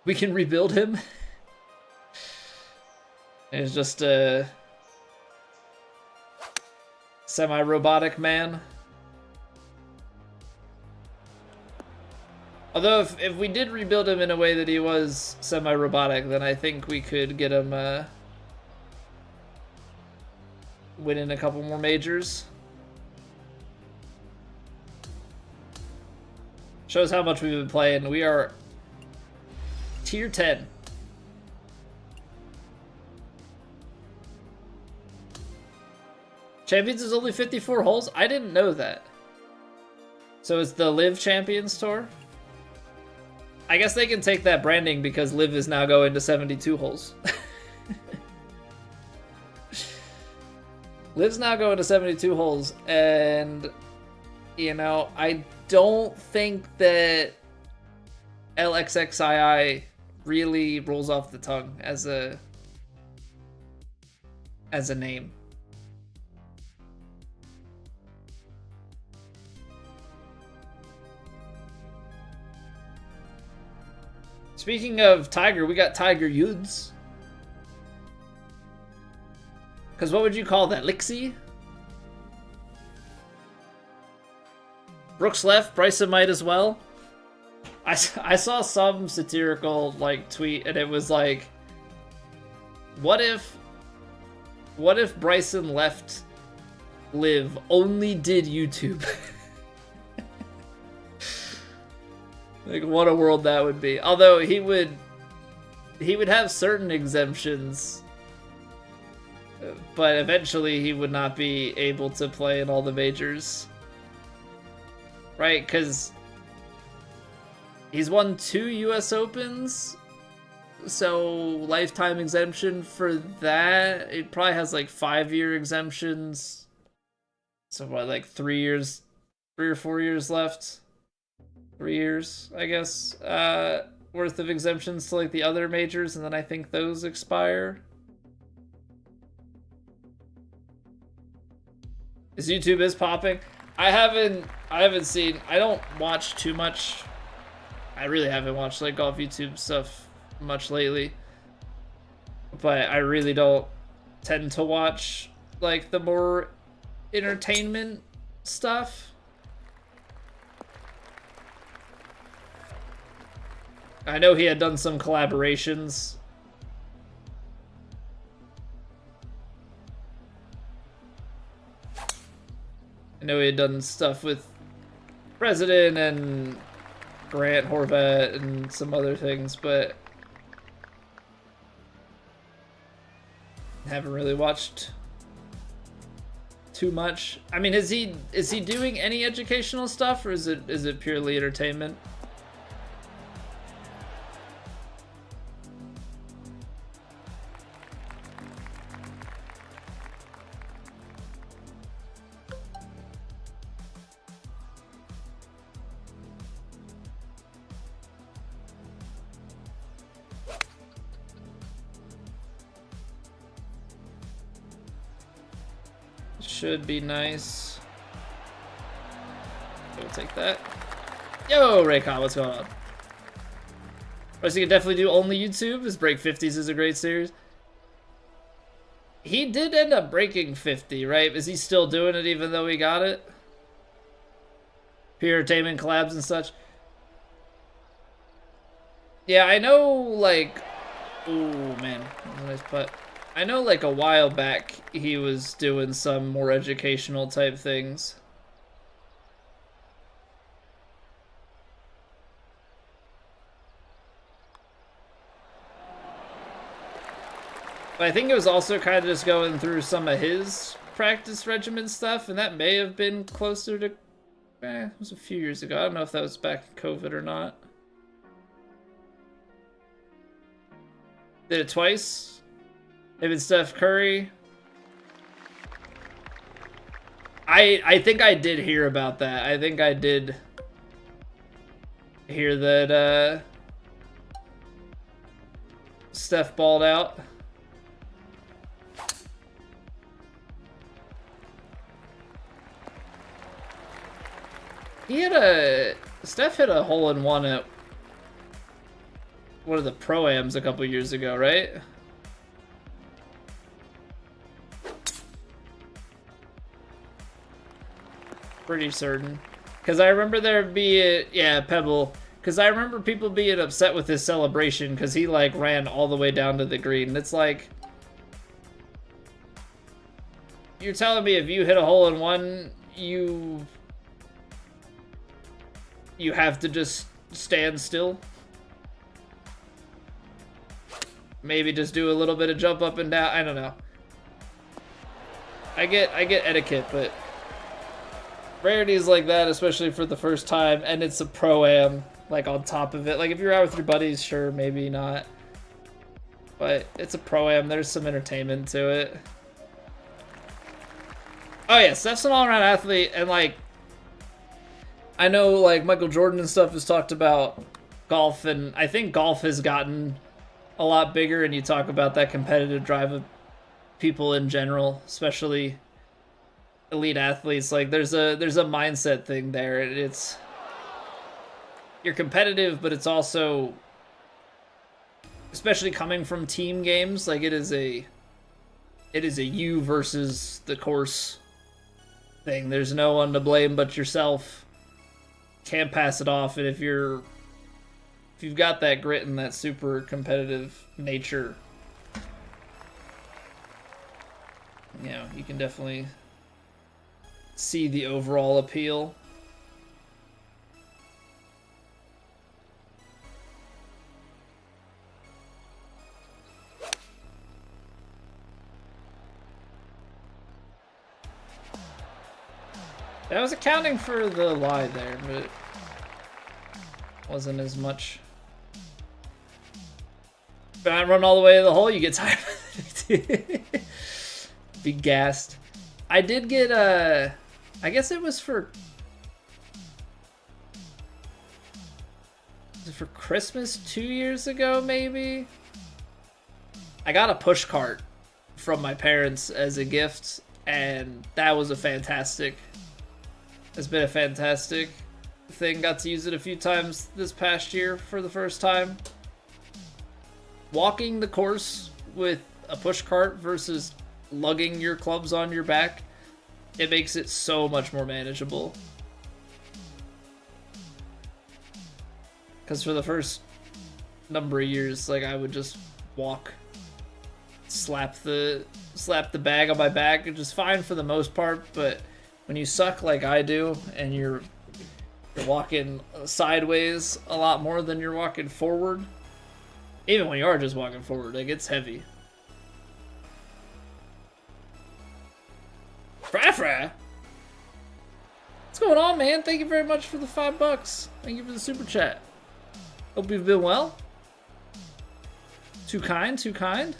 We can rebuild him. He's just a semi-robotic man. Although if we did rebuild him in a way that he was semi-robotic, then I think we could get him winning a couple more majors. Shows how much we've been playing. We are tier 10. Champions is only 54 holes? I didn't know that. So it's the Live Champions Tour? I guess they can take that branding because Live is now going to 72 holes. Live's now going to 72 holes, and, you know, I don't think that LXXII really rolls off the tongue as a name. Speaking of Tiger, we got Tiger Woods. Because what would you call that? Lixie? Brooks left, Bryson might as well. I saw some satirical like tweet and it was like, what if Bryson left Live, only did YouTube? Like, what a world that would be. Although he would have certain exemptions, but eventually he would not be able to play in all the majors. Right? Because he's won 2 US Opens, so lifetime exemption for that. It probably has like 5-year exemptions. So what, like 3 years, 3 or 4 years left? 3 years, I guess, worth of exemptions to like the other majors, and then I think those expire. His YouTube is popping. I haven't seen, I don't watch too much. I really haven't watched like golf YouTube stuff much lately. But I really don't tend to watch like the more entertainment stuff. I know he had done some collaborations. I know he had done stuff with President and Grant Horvat and some other things, but haven't really watched too much. I mean, is he doing any educational stuff, or is it purely entertainment? Should be nice. We'll take that. Yo, Raycon, what's going on? Or so you can definitely do only YouTube. His Break 50s is a great series. He did end up breaking 50, right? Is he still doing it even though he got it? Pure entertainment collabs and such. Yeah, I know, like... Ooh, man. That was a nice putt. I know, like, a while back, he was doing some more educational type things. But I think it was also kind of just going through some of his practice regimen stuff, and that may have been closer to... it was a few years ago. I don't know if that was back in COVID or not. Did it twice? Him and Steph Curry. I think I did hear about that. I think I did hear that Steph balled out. Steph hit a hole-in-one at one of the Pro-Ams a couple years ago, right? Pretty certain. Because I remember there'd be yeah, Pebble. Because I remember people being upset with his celebration because he, like, ran all the way down to the green. It's like, you're telling me if you hit a hole-in-one, you have to just stand still? Maybe just do a little bit of jump up and down. I don't know. I get etiquette, but rarities like that, especially for the first time, and it's a Pro-Am, like, on top of it. Like, if you're out with your buddies, sure, maybe not. But it's a Pro-Am. There's some entertainment to it. Oh, yeah, Steph's an all-around athlete, and, like, I know, like, Michael Jordan and stuff has talked about golf, and I think golf has gotten a lot bigger, and you talk about that competitive drive of people in general, especially elite athletes. Like, there's a mindset thing there. It's, you're competitive, but it's also, especially coming from team games, like, it is a you versus the course thing. There's no one to blame but yourself. Can't pass it off, and if you've got that grit and that super competitive nature, you know, you can definitely see the overall appeal. I was accounting for the lie there, but it wasn't as much. But I run all the way to the hole, you get tired of it. Be gassed. I did get I guess it was for Christmas 2 years ago, maybe? I got a push cart from my parents as a gift, and that was a fantastic. It's been a fantastic thing. Got to use it a few times this past year for the first time. Walking the course with a push cart versus lugging your clubs on your back, it makes it so much more manageable. Because for the first number of years, like, I would just walk, slap the bag on my back, which is fine for the most part, but when you suck like I do, and you're walking sideways a lot more than you're walking forward, even when you are just walking forward, like, it's heavy. Fra. What's going on, man? Thank you very much for the $5. Thank you for the super chat. Hope you've been well. Too kind, too kind.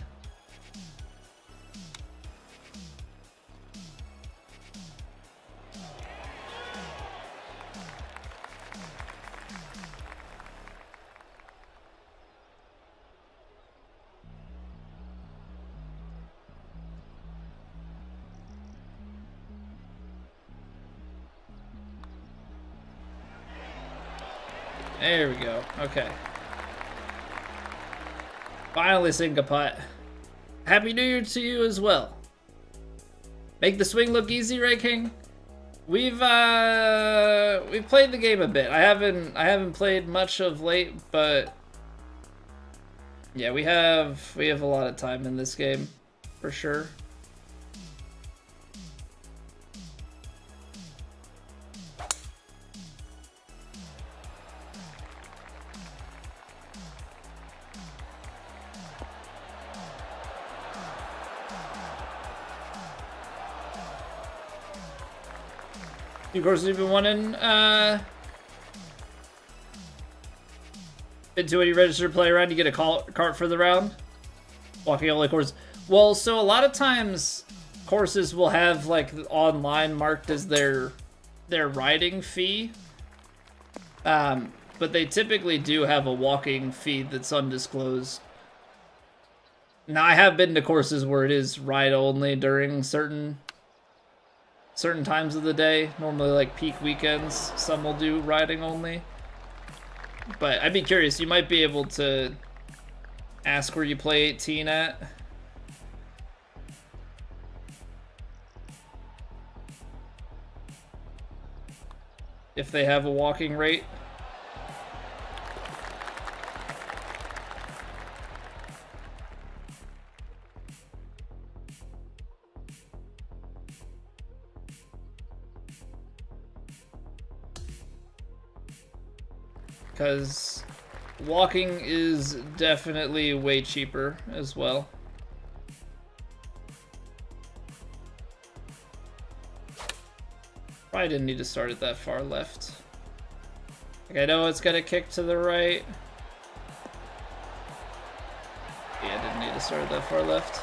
There we go. Okay. Finally sink a putt. Happy New Year to you as well. Make the swing look easy, Ray King? We've played the game a bit. I haven't played much of late, but yeah, we have a lot of time in this game, for sure. Of course, you've been wanting into any registered play around, you get a cart for the round. Walking only course. Well, so a lot of times courses will have, like, online marked as their riding fee, but they typically do have a walking fee that's undisclosed. Now, I have been to courses where it is ride only during certain certain times of the day. Normally like peak weekends, some will do riding only. But I'd be curious, you might be able to ask where you play 18 at. If they have a walking rate. Because walking is definitely way cheaper as well. Probably didn't need to start it that far left. Like, I know it's got a kick to the right. Yeah, I didn't need to start it that far left.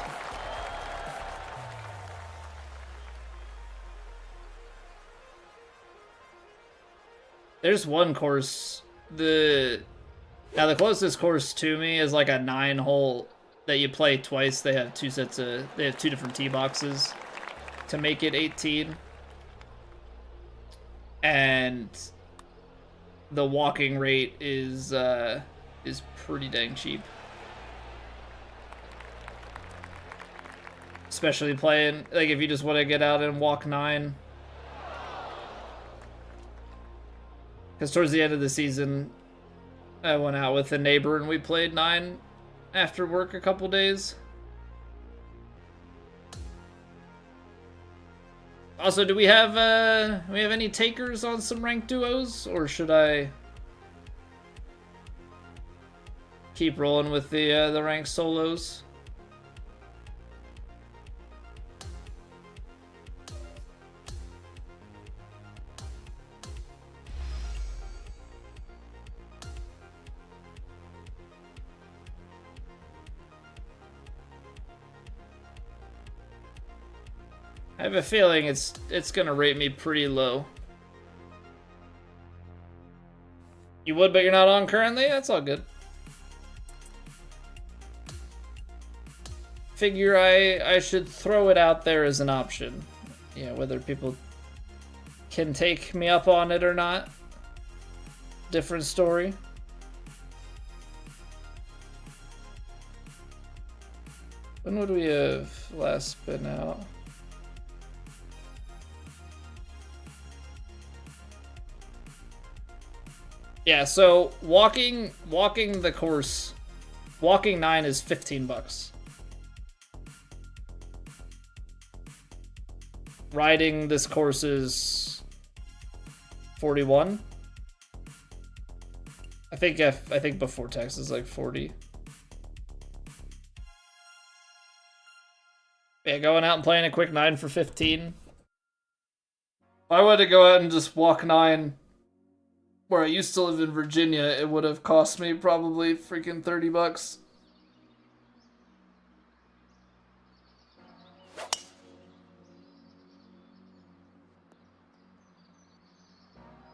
There's one course. The closest course to me is like a 9-hole that you play twice. They have two different tee boxes to make it 18. And the walking rate is pretty dang cheap. Especially playing, like, if you just want to get out and walk 9. Because towards the end of the season, I went out with a neighbor and we played 9 after work a couple days. Also, do we have any takers on some ranked duos, or should I keep rolling with the ranked solos? I have a feeling it's gonna rate me pretty low. You would, but you're not on currently? That's all good. Figure I should throw it out there as an option. Yeah, whether people can take me up on it or not. Different story. When would we have last been out? Yeah, so walking the course, walking 9 is $15. Riding this course is 41. I think before tax is like 40. Yeah, going out and playing a quick 9 for 15. If I were to go out and just walk 9 where I used to live in Virginia, it would have cost me probably freaking $30.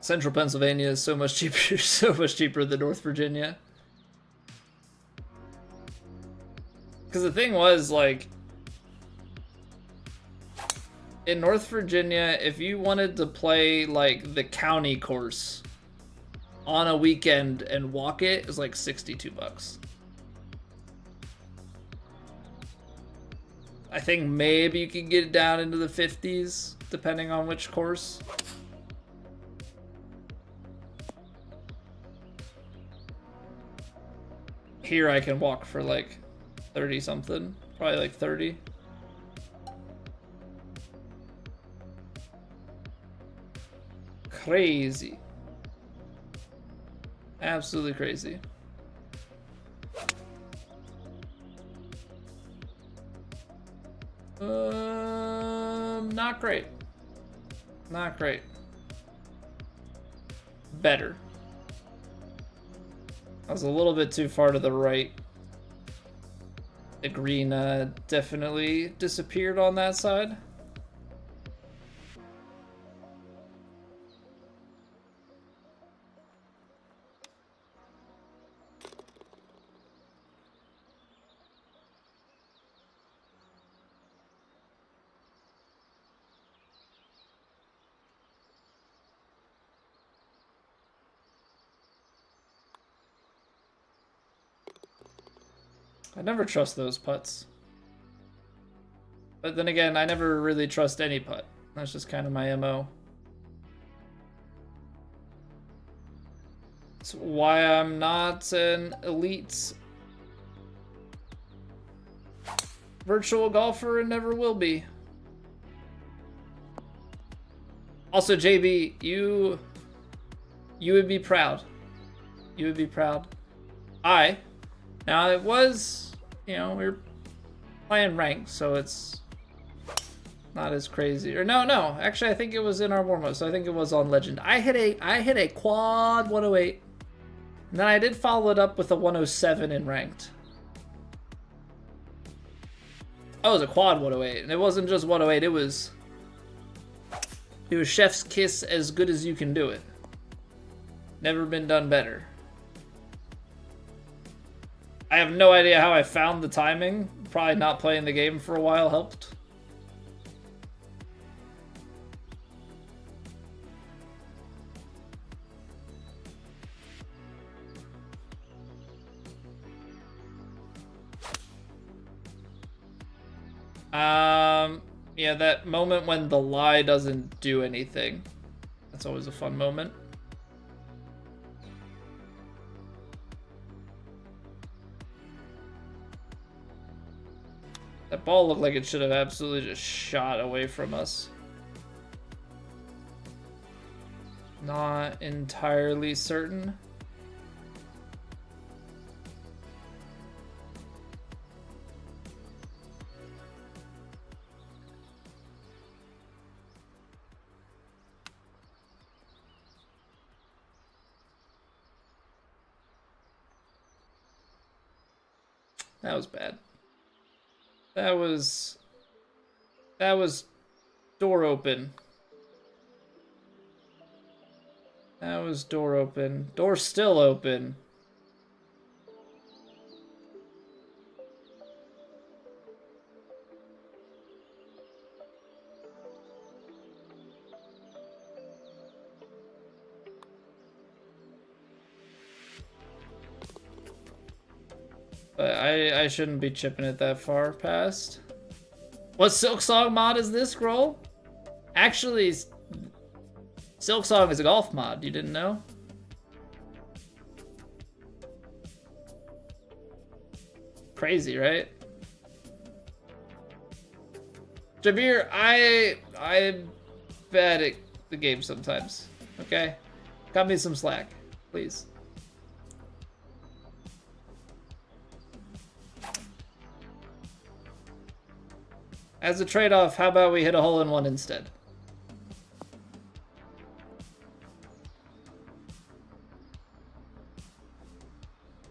Central Pennsylvania is so much cheaper, so much cheaper than North Virginia. Because the thing was, like, in North Virginia, if you wanted to play like the county course on a weekend and walk it, is like $62. I think maybe you could get it down into the 50s, depending on which course. Here I can walk for like 30 something, probably like 30. Crazy. Absolutely crazy. Not great. Not great. Better. I was a little bit too far to the right. The green definitely disappeared on that side. I never trust those putts. But then again, I never really trust any putt. That's just kind of my MO. That's why I'm not an elite virtual golfer and never will be. Also, JB, you would be proud. You would be proud. Now it was, you know, we were playing ranked, so it's not as crazy. Or no, actually I think it was in our warm-up, so I think it was on Legend. I hit a quad 108. And then I did follow it up with a 107 in ranked. Oh, it was a quad 108, and it wasn't just 108, it was chef's kiss, as good as you can do it. Never been done better. I have no idea how I found the timing. Probably not playing the game for a while helped. Yeah, that moment when the lie doesn't do anything. That's always a fun moment. That ball looked like it should have absolutely just shot away from us. Not entirely certain. That was bad. That was door open. That was door open. Door still open. But I shouldn't be chipping it that far past. What Silksong mod is this, Grohl? Actually, Silksong is a golf mod. You didn't know? Crazy, right? Jabir, I'm bad at the game sometimes. Okay? Cut me some slack, please. As a trade-off, how about we hit a hole-in-one instead?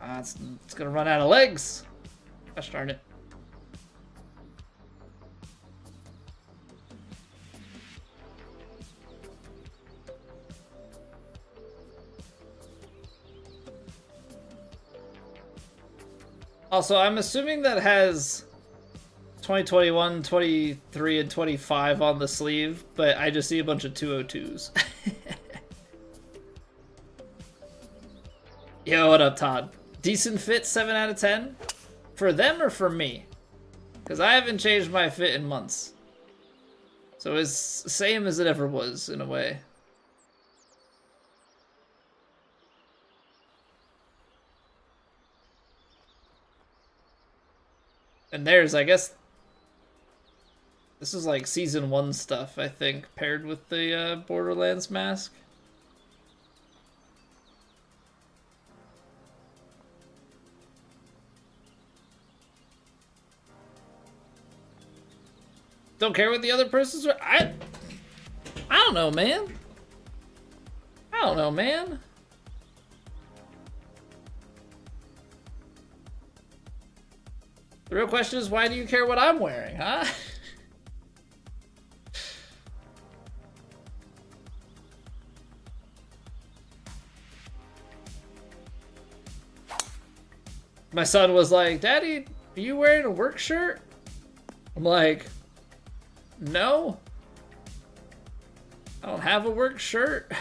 It's gonna run out of legs. Gosh darn it. Also, I'm assuming that has 2021, 23, and 25 on the sleeve, but I just see a bunch of 202s. Yo, what up, Todd? Decent fit, 7 out of 10? For them or for me? Because I haven't changed my fit in months. So it's the same as it ever was, in a way. And there's, I guess, this is like season 1 stuff, I think, paired with the Borderlands mask. Don't care what the other person's. I don't know, man. I don't know, man. The real question is, why do you care what I'm wearing, huh? My son was like, Daddy, are you wearing a work shirt? I'm like, no. I don't have a work shirt.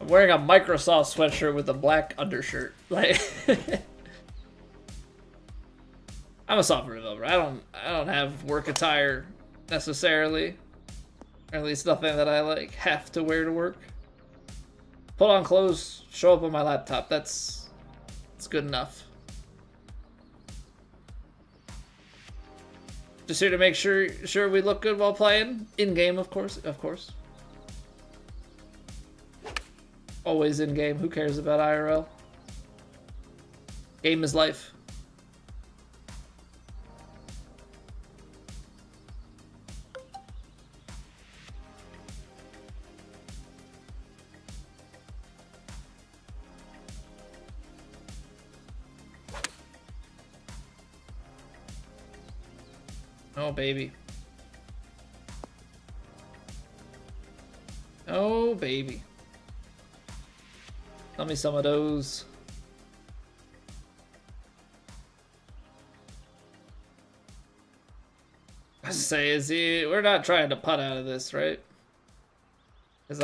I'm wearing a Microsoft sweatshirt with a black undershirt. Like, I'm a software developer. I don't have work attire necessarily, or at least nothing that I like have to wear to work. Put on clothes, show up on my laptop. That's good enough. Just here to make sure we look good while playing. In game, of course. Always in game. Who cares about IRL? Game is life. Oh, baby. Oh, baby. Tell me some of those. I say, we're not trying to putt out of this, right? Because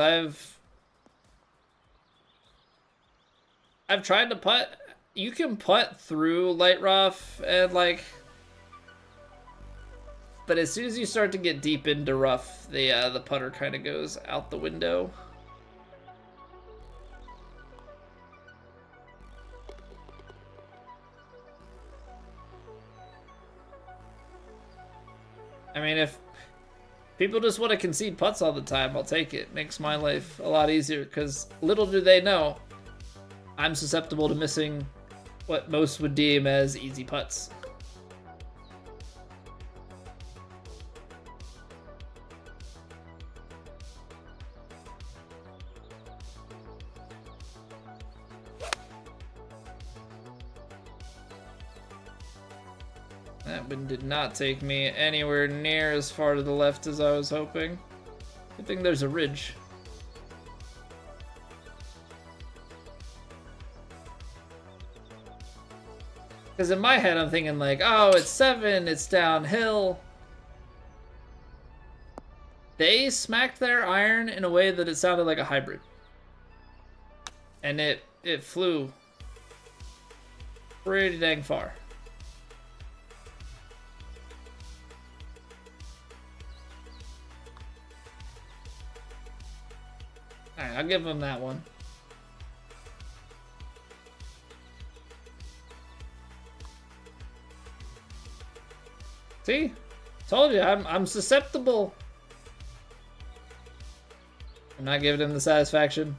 I've tried to putt. You can putt through light rough and like, but as soon as you start to get deep into rough, the putter kind of goes out the window. I mean, if people just want to concede putts all the time, I'll take it. Makes my life a lot easier, because little do they know, I'm susceptible to missing what most would deem as easy putts. That one did not take me anywhere near as far to the left as I was hoping. Good thing there's a ridge. Because in my head I'm thinking like, oh, it's 7, it's downhill. They smacked their iron in a way that it sounded like a hybrid. And it flew pretty dang far. Alright, I'll give him that one. See? Told you, I'm susceptible. I'm not giving him the satisfaction.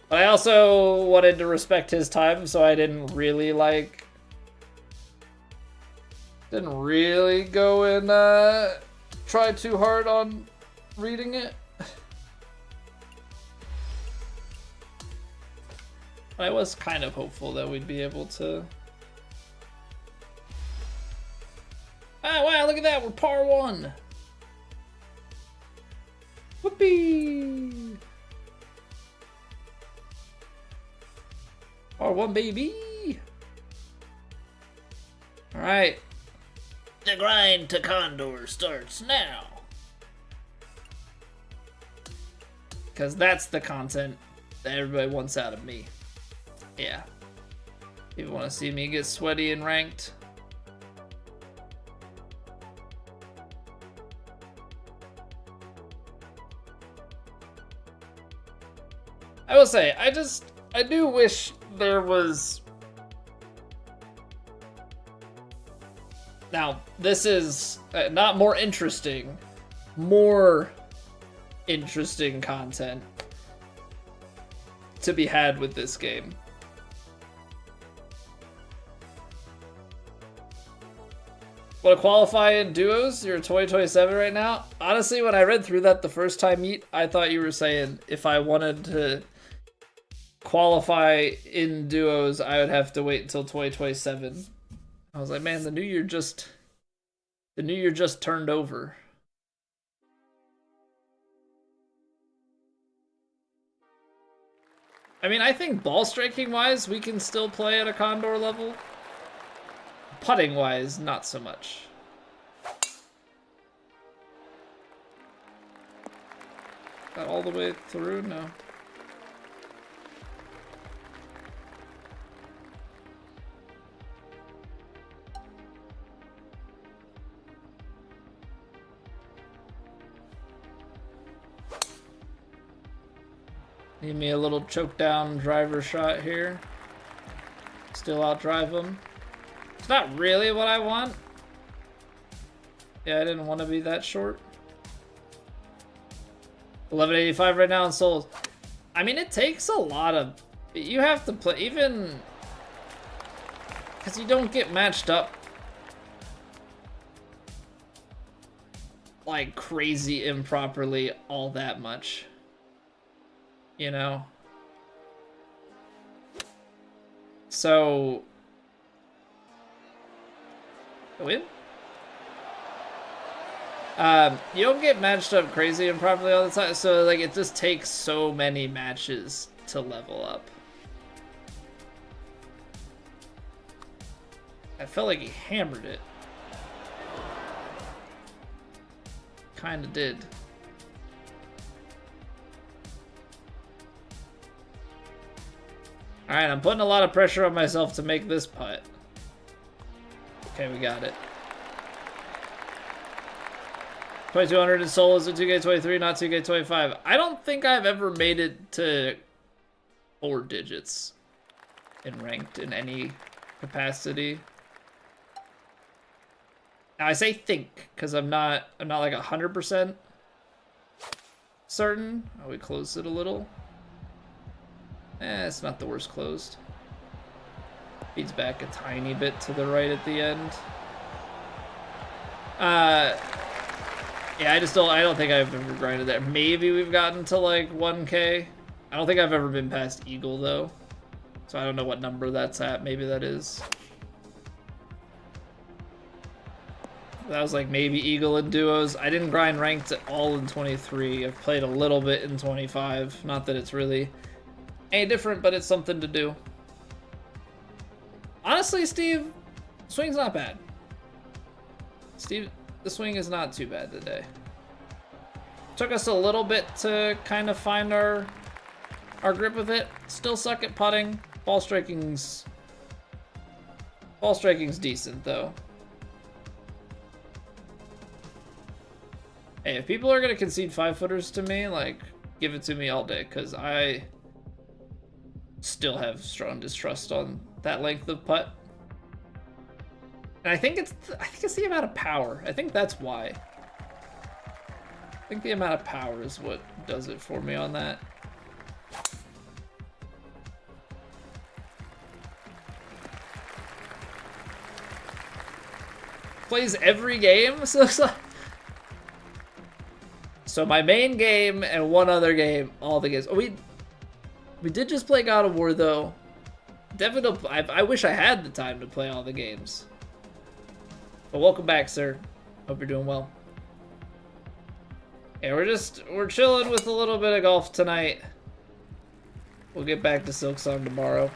But I also wanted to respect his time, so I didn't really like... Didn't really go and try too hard on reading it. I was kind of hopeful that we'd be able to... Ah, wow, look at that, we're par 1. Whoopee! Par 1, baby! Alright. The grind to Condor starts now. Because that's the content that everybody wants out of me. Yeah. People want to see me get sweaty and ranked. I will say, I do wish there was... Now, this is not more interesting, more interesting content to be had with this game. Want to qualify in duos? You're 2027 right now? Honestly, when I read through that the first time, Yeet, I thought you were saying if I wanted to qualify in duos, I would have to wait until 2027. I was like, man, the new year just turned over. I mean, I think ball striking wise, we can still play at a Condor level. Putting wise, not so much. Got all the way through? No. Need me a little choke down driver shot here. Still outdrive him. It's not really what I want. Yeah, I didn't want to be that short. 1185 right now in souls. I mean, it takes a lot of... You have to play... Even... Because you don't get matched up like crazy improperly all that much. You know? So... Win? You don't get matched up crazy improperly all the time, so like it just takes so many matches to level up. I felt like he hammered it. Kinda did. Alright, I'm putting a lot of pressure on myself to make this putt. Okay, we got it. 2200 in solo is a 2K23, not 2K25. I don't think I've ever made it to 4 digits in ranked in any capacity. Now I say think, because I'm not like 100% certain. Oh, we closed it a little. It's not the worst closed. Feeds back a tiny bit to the right at the end. Yeah, I don't think I've ever grinded there. Maybe we've gotten to like 1K. I don't think I've ever been past Eagle though. So I don't know what number that's at. Maybe that is. That was like maybe Eagle in duos. I didn't grind ranked at all in 23. I've played a little bit in 25. Not that it's really any different, but it's something to do. Honestly, Steve, swing's not bad. Steve, the swing is not too bad today. Took us a little bit to kind of find our grip with it. Still suck at putting. Ball striking's decent though. Hey, if people are gonna concede 5-footers to me, like, give it to me all day, because I still have strong distrust on that length of putt. And I think it's the amount of power. I think that's why. I think the amount of power is what does it for me on that. Plays every game, so my main game and one other game, all the games. Oh, we did just play God of War though. Definitely, I wish I had the time to play all the games. But welcome back, sir. Hope you're doing well. Yeah, we're chilling with a little bit of golf tonight. We'll get back to Silksong tomorrow.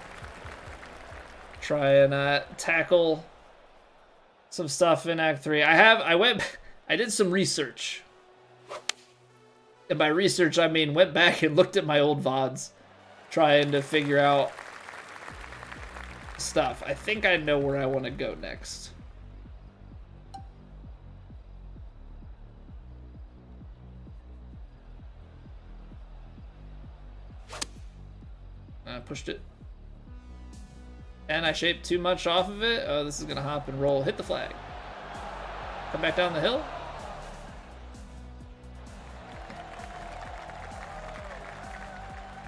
Try and tackle some stuff in Act 3. I did some research. And by research, I mean went back and looked at my old VODs, trying to figure out stuff. I think I know where I want to go next. I pushed it. And I shaped too much off of it. Oh, this is going to hop and roll. Hit the flag. Come back down the hill.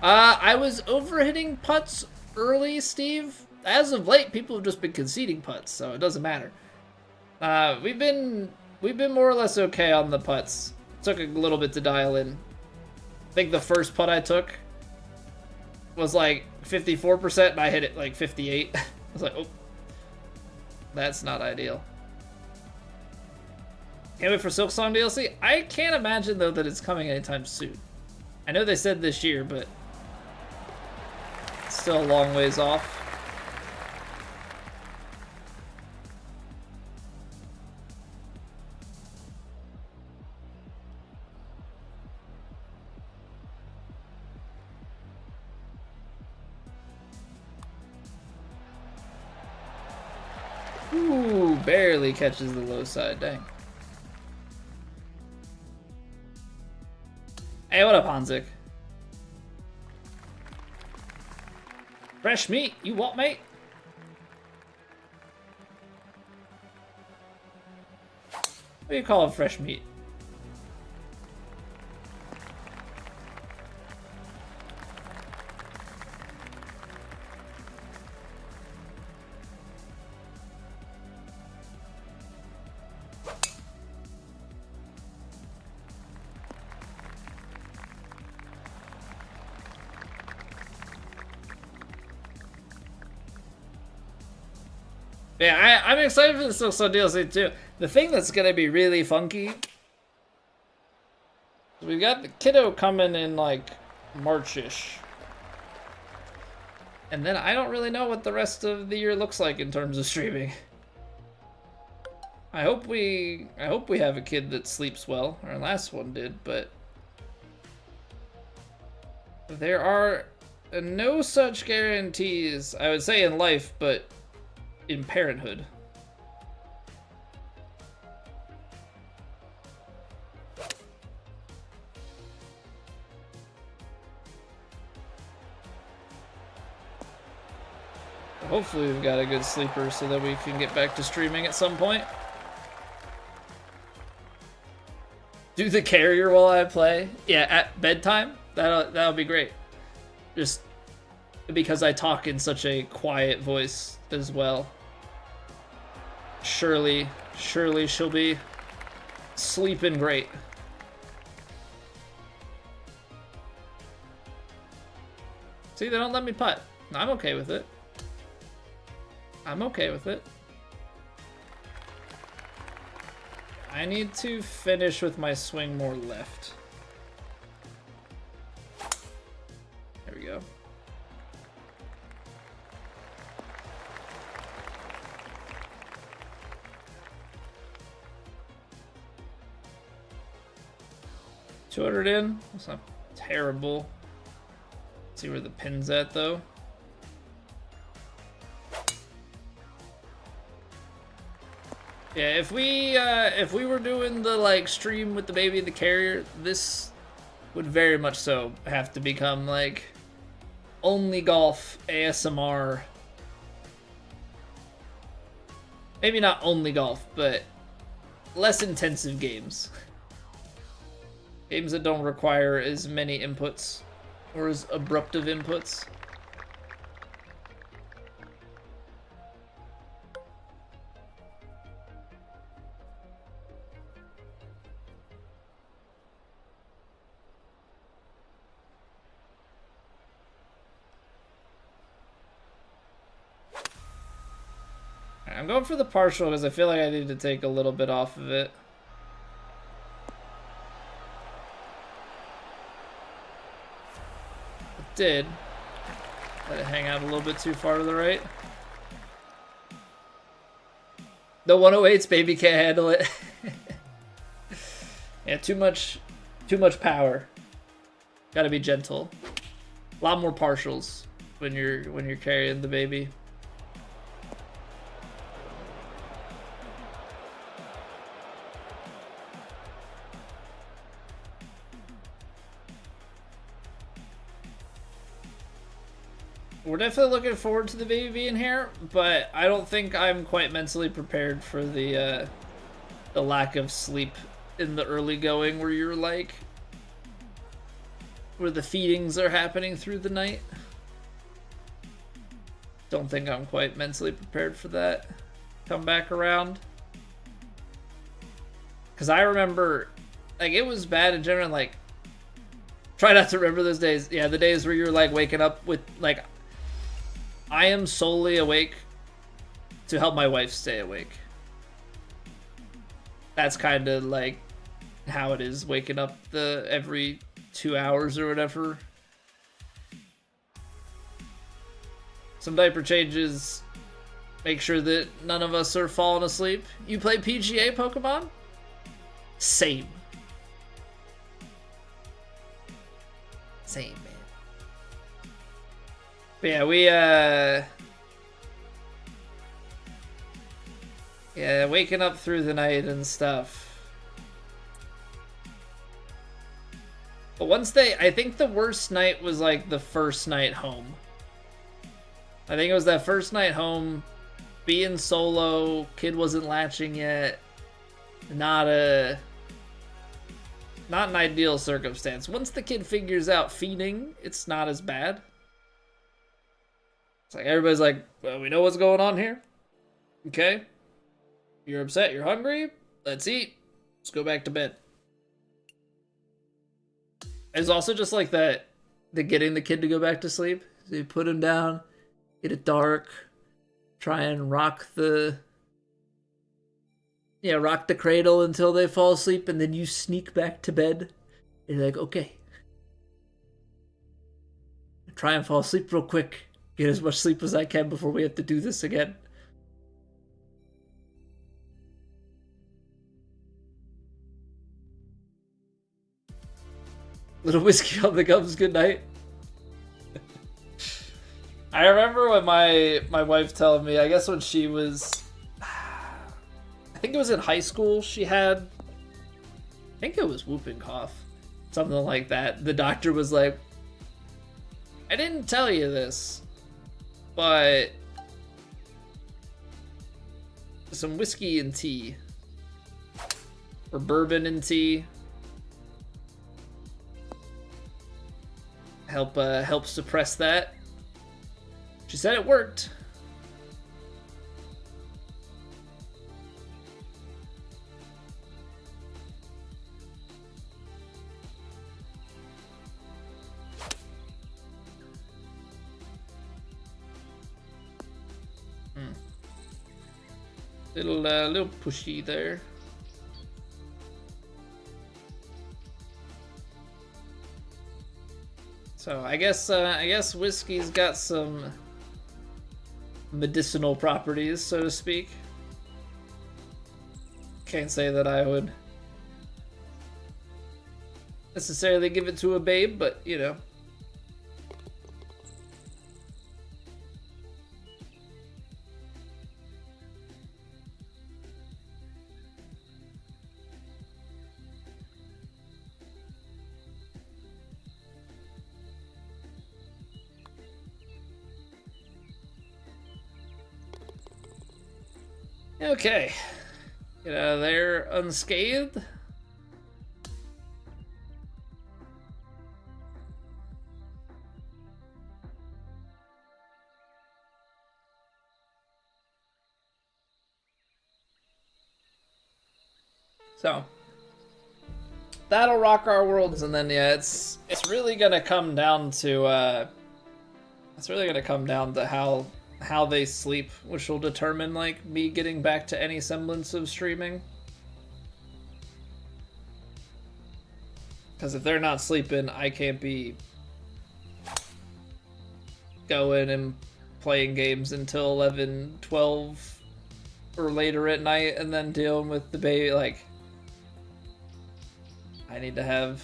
I was overhitting putts early, Steve. As of late, people have just been conceding putts, so it doesn't matter. We've been more or less okay on the putts. Took a little bit to dial in. I think the first putt I took was like 54%, and I hit it like 58. I was like, oh, that's not ideal. Can't wait for Silksong DLC. I can't imagine though that it's coming anytime soon. I know they said this year, but it's still a long ways off. Ooh, barely catches the low side, dang. Hey, what up, Hanzik? Fresh meat? You what, mate? What do you call it, fresh meat? Yeah, I'm excited for the Silksong DLC too. The thing that's gonna be really funky, we got the kiddo coming in like March-ish. And then I don't really know what the rest of the year looks like in terms of streaming. I hope we have a kid that sleeps well. Our last one did, but there are no such guarantees, I would say, in life, but in parenthood. Hopefully we've got a good sleeper so that we can get back to streaming at some point. Do the carrier while I play? Yeah, at bedtime? That'll be great. Just because I talk in such a quiet voice as well. Surely she'll be sleeping great. See, they don't let me putt. I'm okay with it. I'm okay with it. I need to finish with my swing more left. There we go. $200 in. That's not terrible. Let's see where the pin's at though. Yeah, if we were doing the like stream with the baby and the carrier, this would very much so have to become like only golf ASMR. Maybe not only golf, but less intensive games. Games that don't require as many inputs or as abrupt of inputs. I'm going for the partial because I feel like I need to take a little bit off of it. It did. Let it hang out a little bit too far to the right. The 108's baby can't handle it. Yeah, too much power. Gotta be gentle. A lot more partials when you're carrying the baby. We're definitely looking forward to the baby being here, but I don't think I'm quite mentally prepared for the lack of sleep in the early going where you're like, where the feedings are happening through the night. Don't think I'm quite mentally prepared for that. Come back around. Because I remember, like, it was bad in general, like, try not to remember those days. Yeah, the days where you're like waking up with, like, I am solely awake to help my wife stay awake. That's kind of like how it is, waking up every 2 hours or whatever. Some diaper changes. Make sure that none of us are falling asleep. You play PGA Pokemon? Same. Same, man. But yeah, yeah, waking up through the night and stuff. But once I think the worst night was like the first night home. I think it was that first night home, being solo, kid wasn't latching yet. Not an ideal circumstance. Once the kid figures out feeding, it's not as bad. It's like everybody's like, well, we know what's going on here. Okay. You're upset, you're hungry, let's eat. Let's go back to bed. It's also just like the getting the kid to go back to sleep. So you put him down, get it dark, try and rock the cradle until they fall asleep, and then you sneak back to bed. And you're like, okay. Try and fall asleep real quick. Get as much sleep as I can before we have to do this again. Little whiskey on the gums, good night. I remember when my wife telling me, I guess when she was, I think it was in high school, she had, I think it was whooping cough, something like that. The doctor was like, I didn't tell you this, but some whiskey and tea, or bourbon and tea, help suppress that. She said it worked. Little pushy there. So I guess whiskey's got some medicinal properties, so to speak. Can't say that I would necessarily give it to a babe, but you know. Okay, get out of there unscathed. So that'll rock our worlds, and then yeah, it's really gonna come down to how they sleep, which will determine like me getting back to any semblance of streaming. Because if they're not sleeping, I can't be going and playing games until 11, 12 or later at night, and then dealing with the baby. Like, I need to have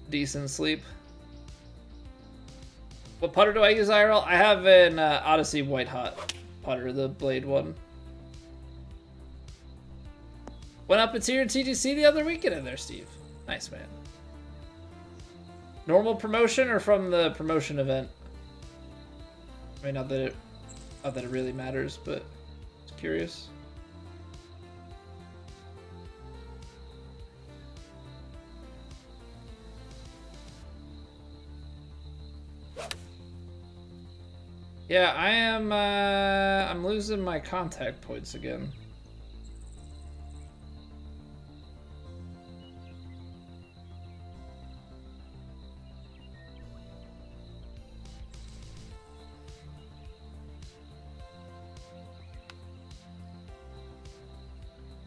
decent sleep. What putter do I use IRL? I have an Odyssey White Hot putter, the blade one. Went up a tier in TGC the other weekend in there, Steve. Nice, man. Normal promotion or from the promotion event? I mean, not that it really matters, but just curious. Yeah, I am, I'm losing my contact points again.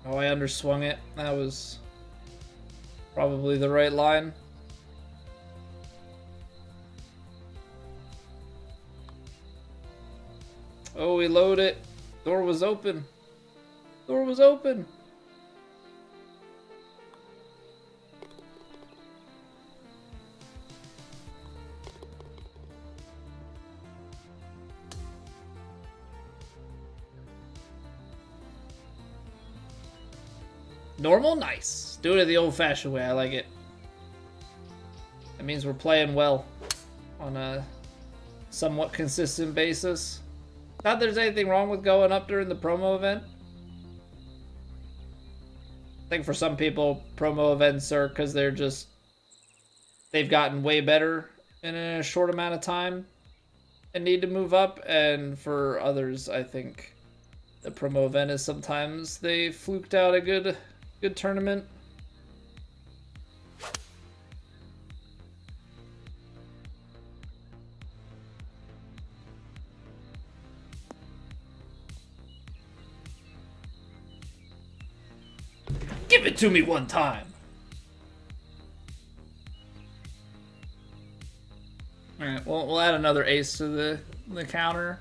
Oh, I underswung it. That was probably the right line. Oh, we load it. Door was open. Door was open. Normal? Nice. Do it the old-fashioned way. I like it. That means we're playing well on a somewhat consistent basis. Not that there's anything wrong with going up during the promo event. I think for some people, promo events are because they've gotten way better in a short amount of time and need to move up. And for others, I think the promo event is sometimes they fluked out a good tournament. Give it to me one time. All right, we'll add another ace to the counter.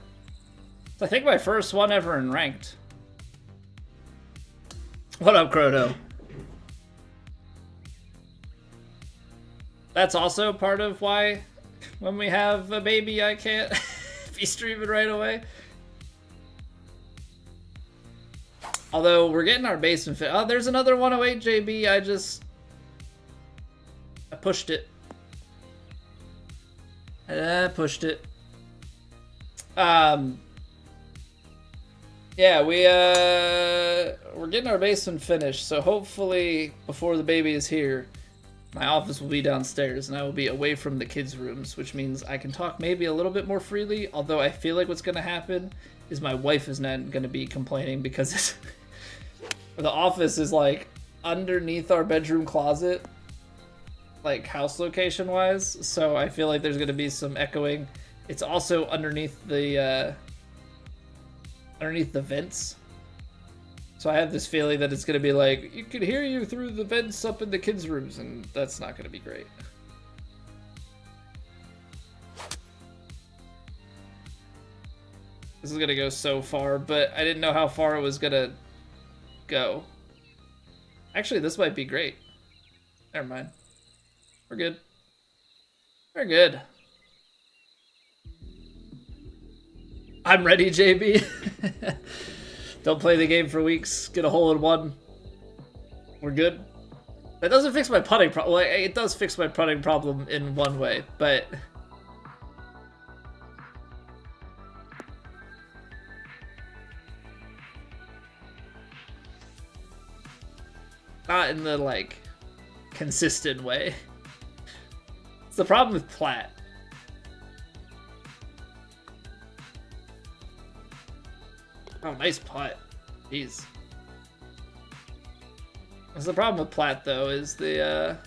I think my first one ever in ranked. What up, Croto? That's also part of why when we have a baby I can't be streaming right away. Although we're getting our basement fit. Oh, there's another 108 JB. I pushed it. I pushed it. Yeah, we're getting our basement finished, so hopefully before the baby is here, my office will be downstairs and I will be away from the kids' rooms, which means I can talk maybe a little bit more freely, although I feel like what's going to happen is my wife is not going to be complaining because it's the office is like underneath our bedroom closet, like house location wise, so I feel like there's going to be some echoing. It's also underneath the vents, so I have this feeling that it's going to be like you could hear you through the vents up in the kids' rooms, and that's not going to be great. This is going to go so far, but I didn't know how far it was going to go. Actually, this might be great. Never mind. We're good. We're good. I'm ready, JB. Don't play the game for weeks. Get a hole in one. We're good. That doesn't fix my putting problem. Well, it does fix my putting problem in one way, but not in the, like, consistent way. It's the problem with Platt. Oh, nice putt. Jeez. That's the problem with Platt, though, is the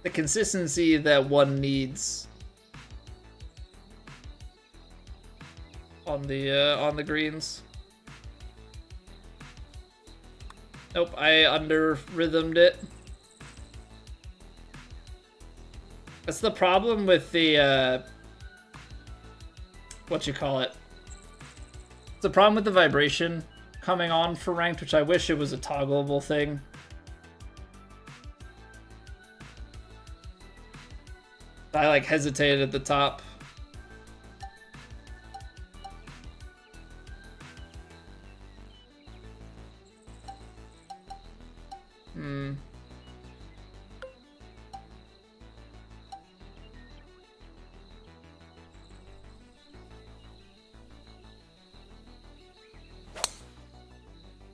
consistency that one needs on the greens. Nope, I under-rhythmed it. That's the problem with the, what you call it. It's the problem with the vibration coming on for ranked, which I wish it was a toggleable thing. I, like, hesitated at the top.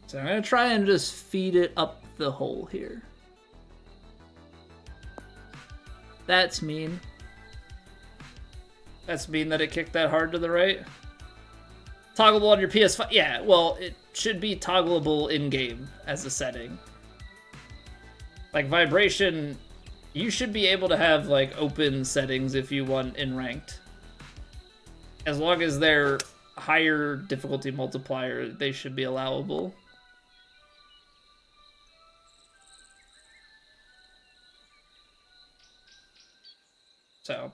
So I'm going to try and just feed it up the hole here. That's mean. That's mean that it kicked that hard to the right. Toggleable on your PS5. Yeah, well, it should be toggleable in-game as a setting. Like, vibration, you should be able to have, like, open settings if you want in ranked. As long as they're higher difficulty multiplier, they should be allowable. So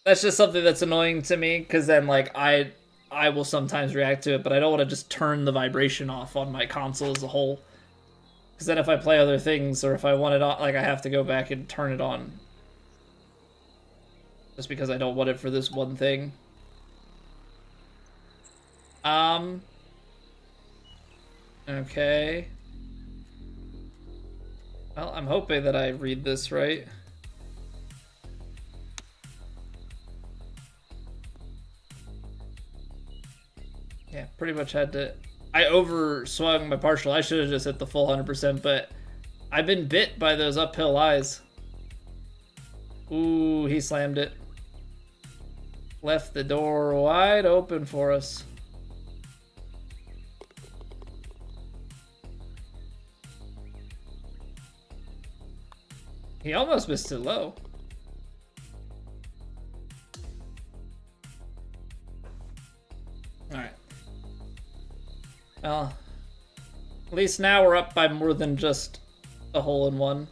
that's just something that's annoying to me, because then, like, I will sometimes react to it, but I don't want to just turn the vibration off on my console as a whole. Because then if I play other things, or if I want it on, like, I have to go back and turn it on. Just because I don't want it for this one thing. Okay. Well, I'm hoping that I read this right. Yeah, pretty much had to... I overswung my partial. I should have just hit the full 100%, but I've been bit by those uphill lies. Ooh, he slammed it. Left the door wide open for us. He almost missed it low. Alright. Well, at least now we're up by more than just a hole in one.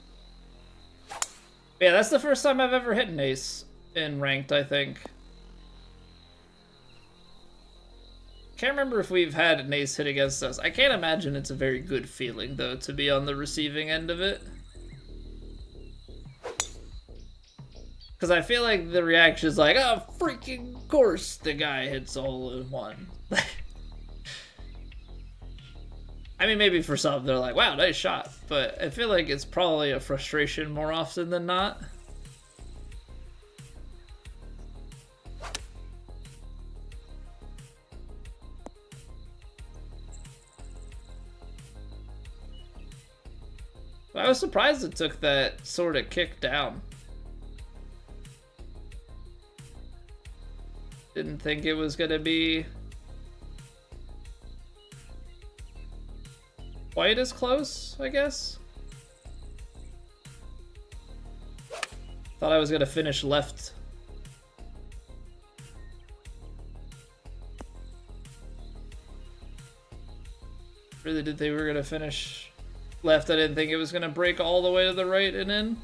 Yeah, that's the first time I've ever hit an ace in ranked, I think. Can't remember if we've had an ace hit against us. I can't imagine it's a very good feeling, though, to be on the receiving end of it. Because I feel like the reaction is like, oh, freaking course the guy hits a hole in one. I mean, maybe for some, they're like, wow, nice shot. But I feel like it's probably a frustration more often than not. But I was surprised it took that sort of kick down. Didn't think it was gonna be quite as close, I guess. Thought I was gonna finish left. Really did think we were gonna finish left. I didn't think it was gonna break all the way to the right and in.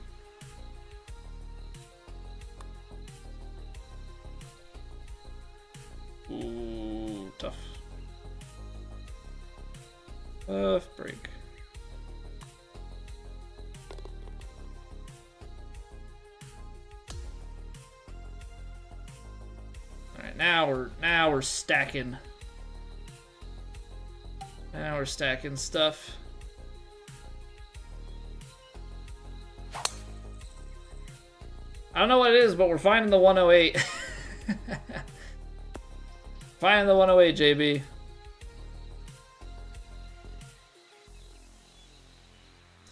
Ooh, tough. Tough break. All right, now we're stacking. Now we're stacking stuff. I don't know what it is, but we're finding the 108. Finding the 108, JB.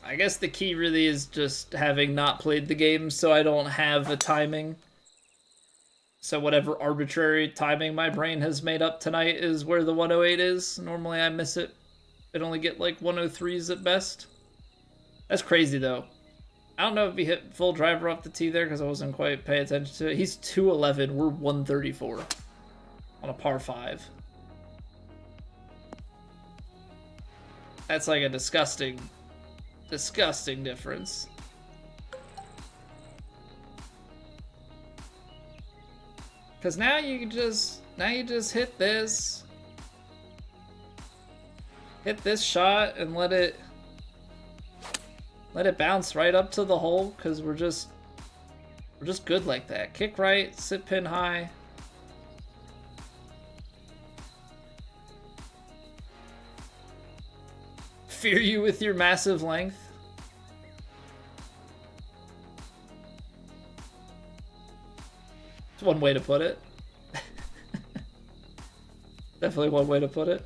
I guess the key really is just having not played the game, so I don't have a timing. So whatever arbitrary timing my brain has made up tonight is where the 108 is. Normally I miss it. I'd only get like 103s at best. That's crazy though. I don't know if he hit full driver off the tee there because I wasn't quite paying attention to it. He's 211. We're 134 on a par 5. That's like a disgusting difference. Because now you just hit this shot and let it bounce right up to the hole, because we're just good like that. Kick right, sit pin high. Fear you with your massive length. It's one way to put it. Definitely one way to put it.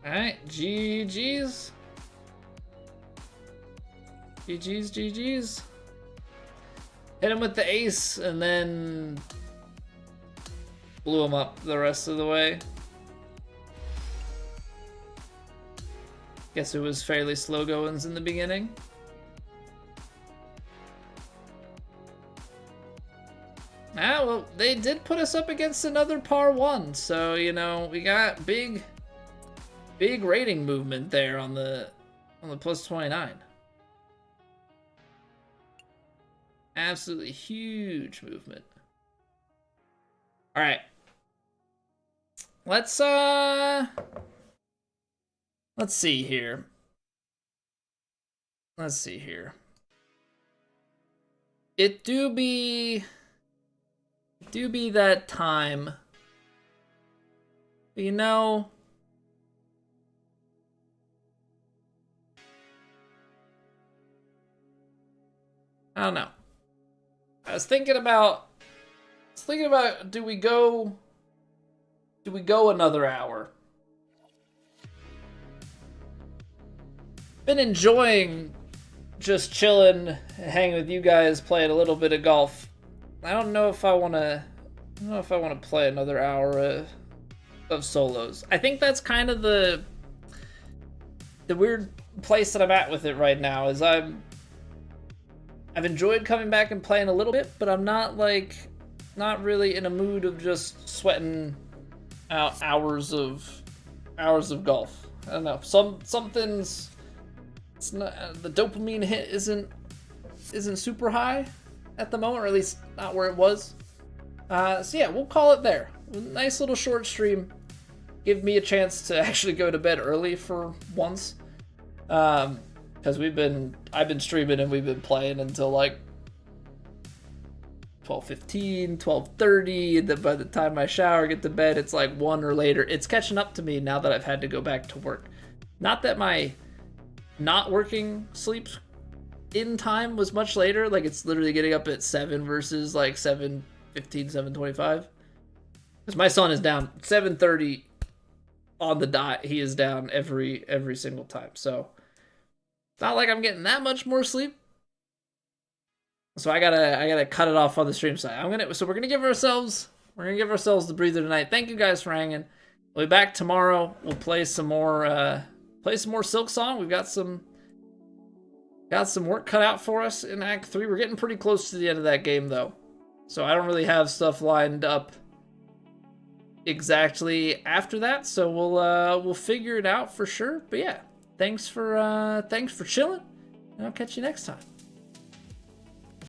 Alright, GG's. GG's. Hit him with the ace and then blew him up the rest of the way. Guess it was fairly slow goings in the beginning. Ah, well, they did put us up against another par 1, so, you know, we got big rating movement there on the plus 29. Absolutely huge movement. All right. let's see here. Let's see here. It do be that time. You know, I don't know. I was thinking about do we go another hour? Been enjoying just chilling, hanging with you guys, playing a little bit of golf. I don't know if I want to play another hour of solos. I think that's kind of the weird place that I'm at with it right now. Is I've enjoyed coming back and playing a little bit, but I'm not really in a mood of just sweating out hours of golf. I don't know. Something's, it's not, the dopamine hit isn't super high at the moment, or at least not where it was. So yeah, we'll call it there. Nice little short stream. Give me a chance to actually go to bed early for once. Because I've been streaming and we've been playing until like 12:15, 12:30, and then by the time I shower, get to bed, it's like 1 or later. It's catching up to me now that I've had to go back to work. Not that my not working sleep in time was much later, like it's literally getting up at 7 versus like 7:15, 7:25. Because my son is down 7:30 on the dot. He is down every single time. So it's not like I'm getting that much more sleep. So I gotta cut it off on the stream side. We're gonna give ourselves the breather tonight. Thank you guys for hanging. We'll be back tomorrow. We'll play some more Silk Song. We've got some work cut out for us in Act 3. We're getting pretty close to the end of that game though. So I don't really have stuff lined up exactly after that. So we'll figure it out for sure. But yeah, thanks for chilling, and I'll catch you next time.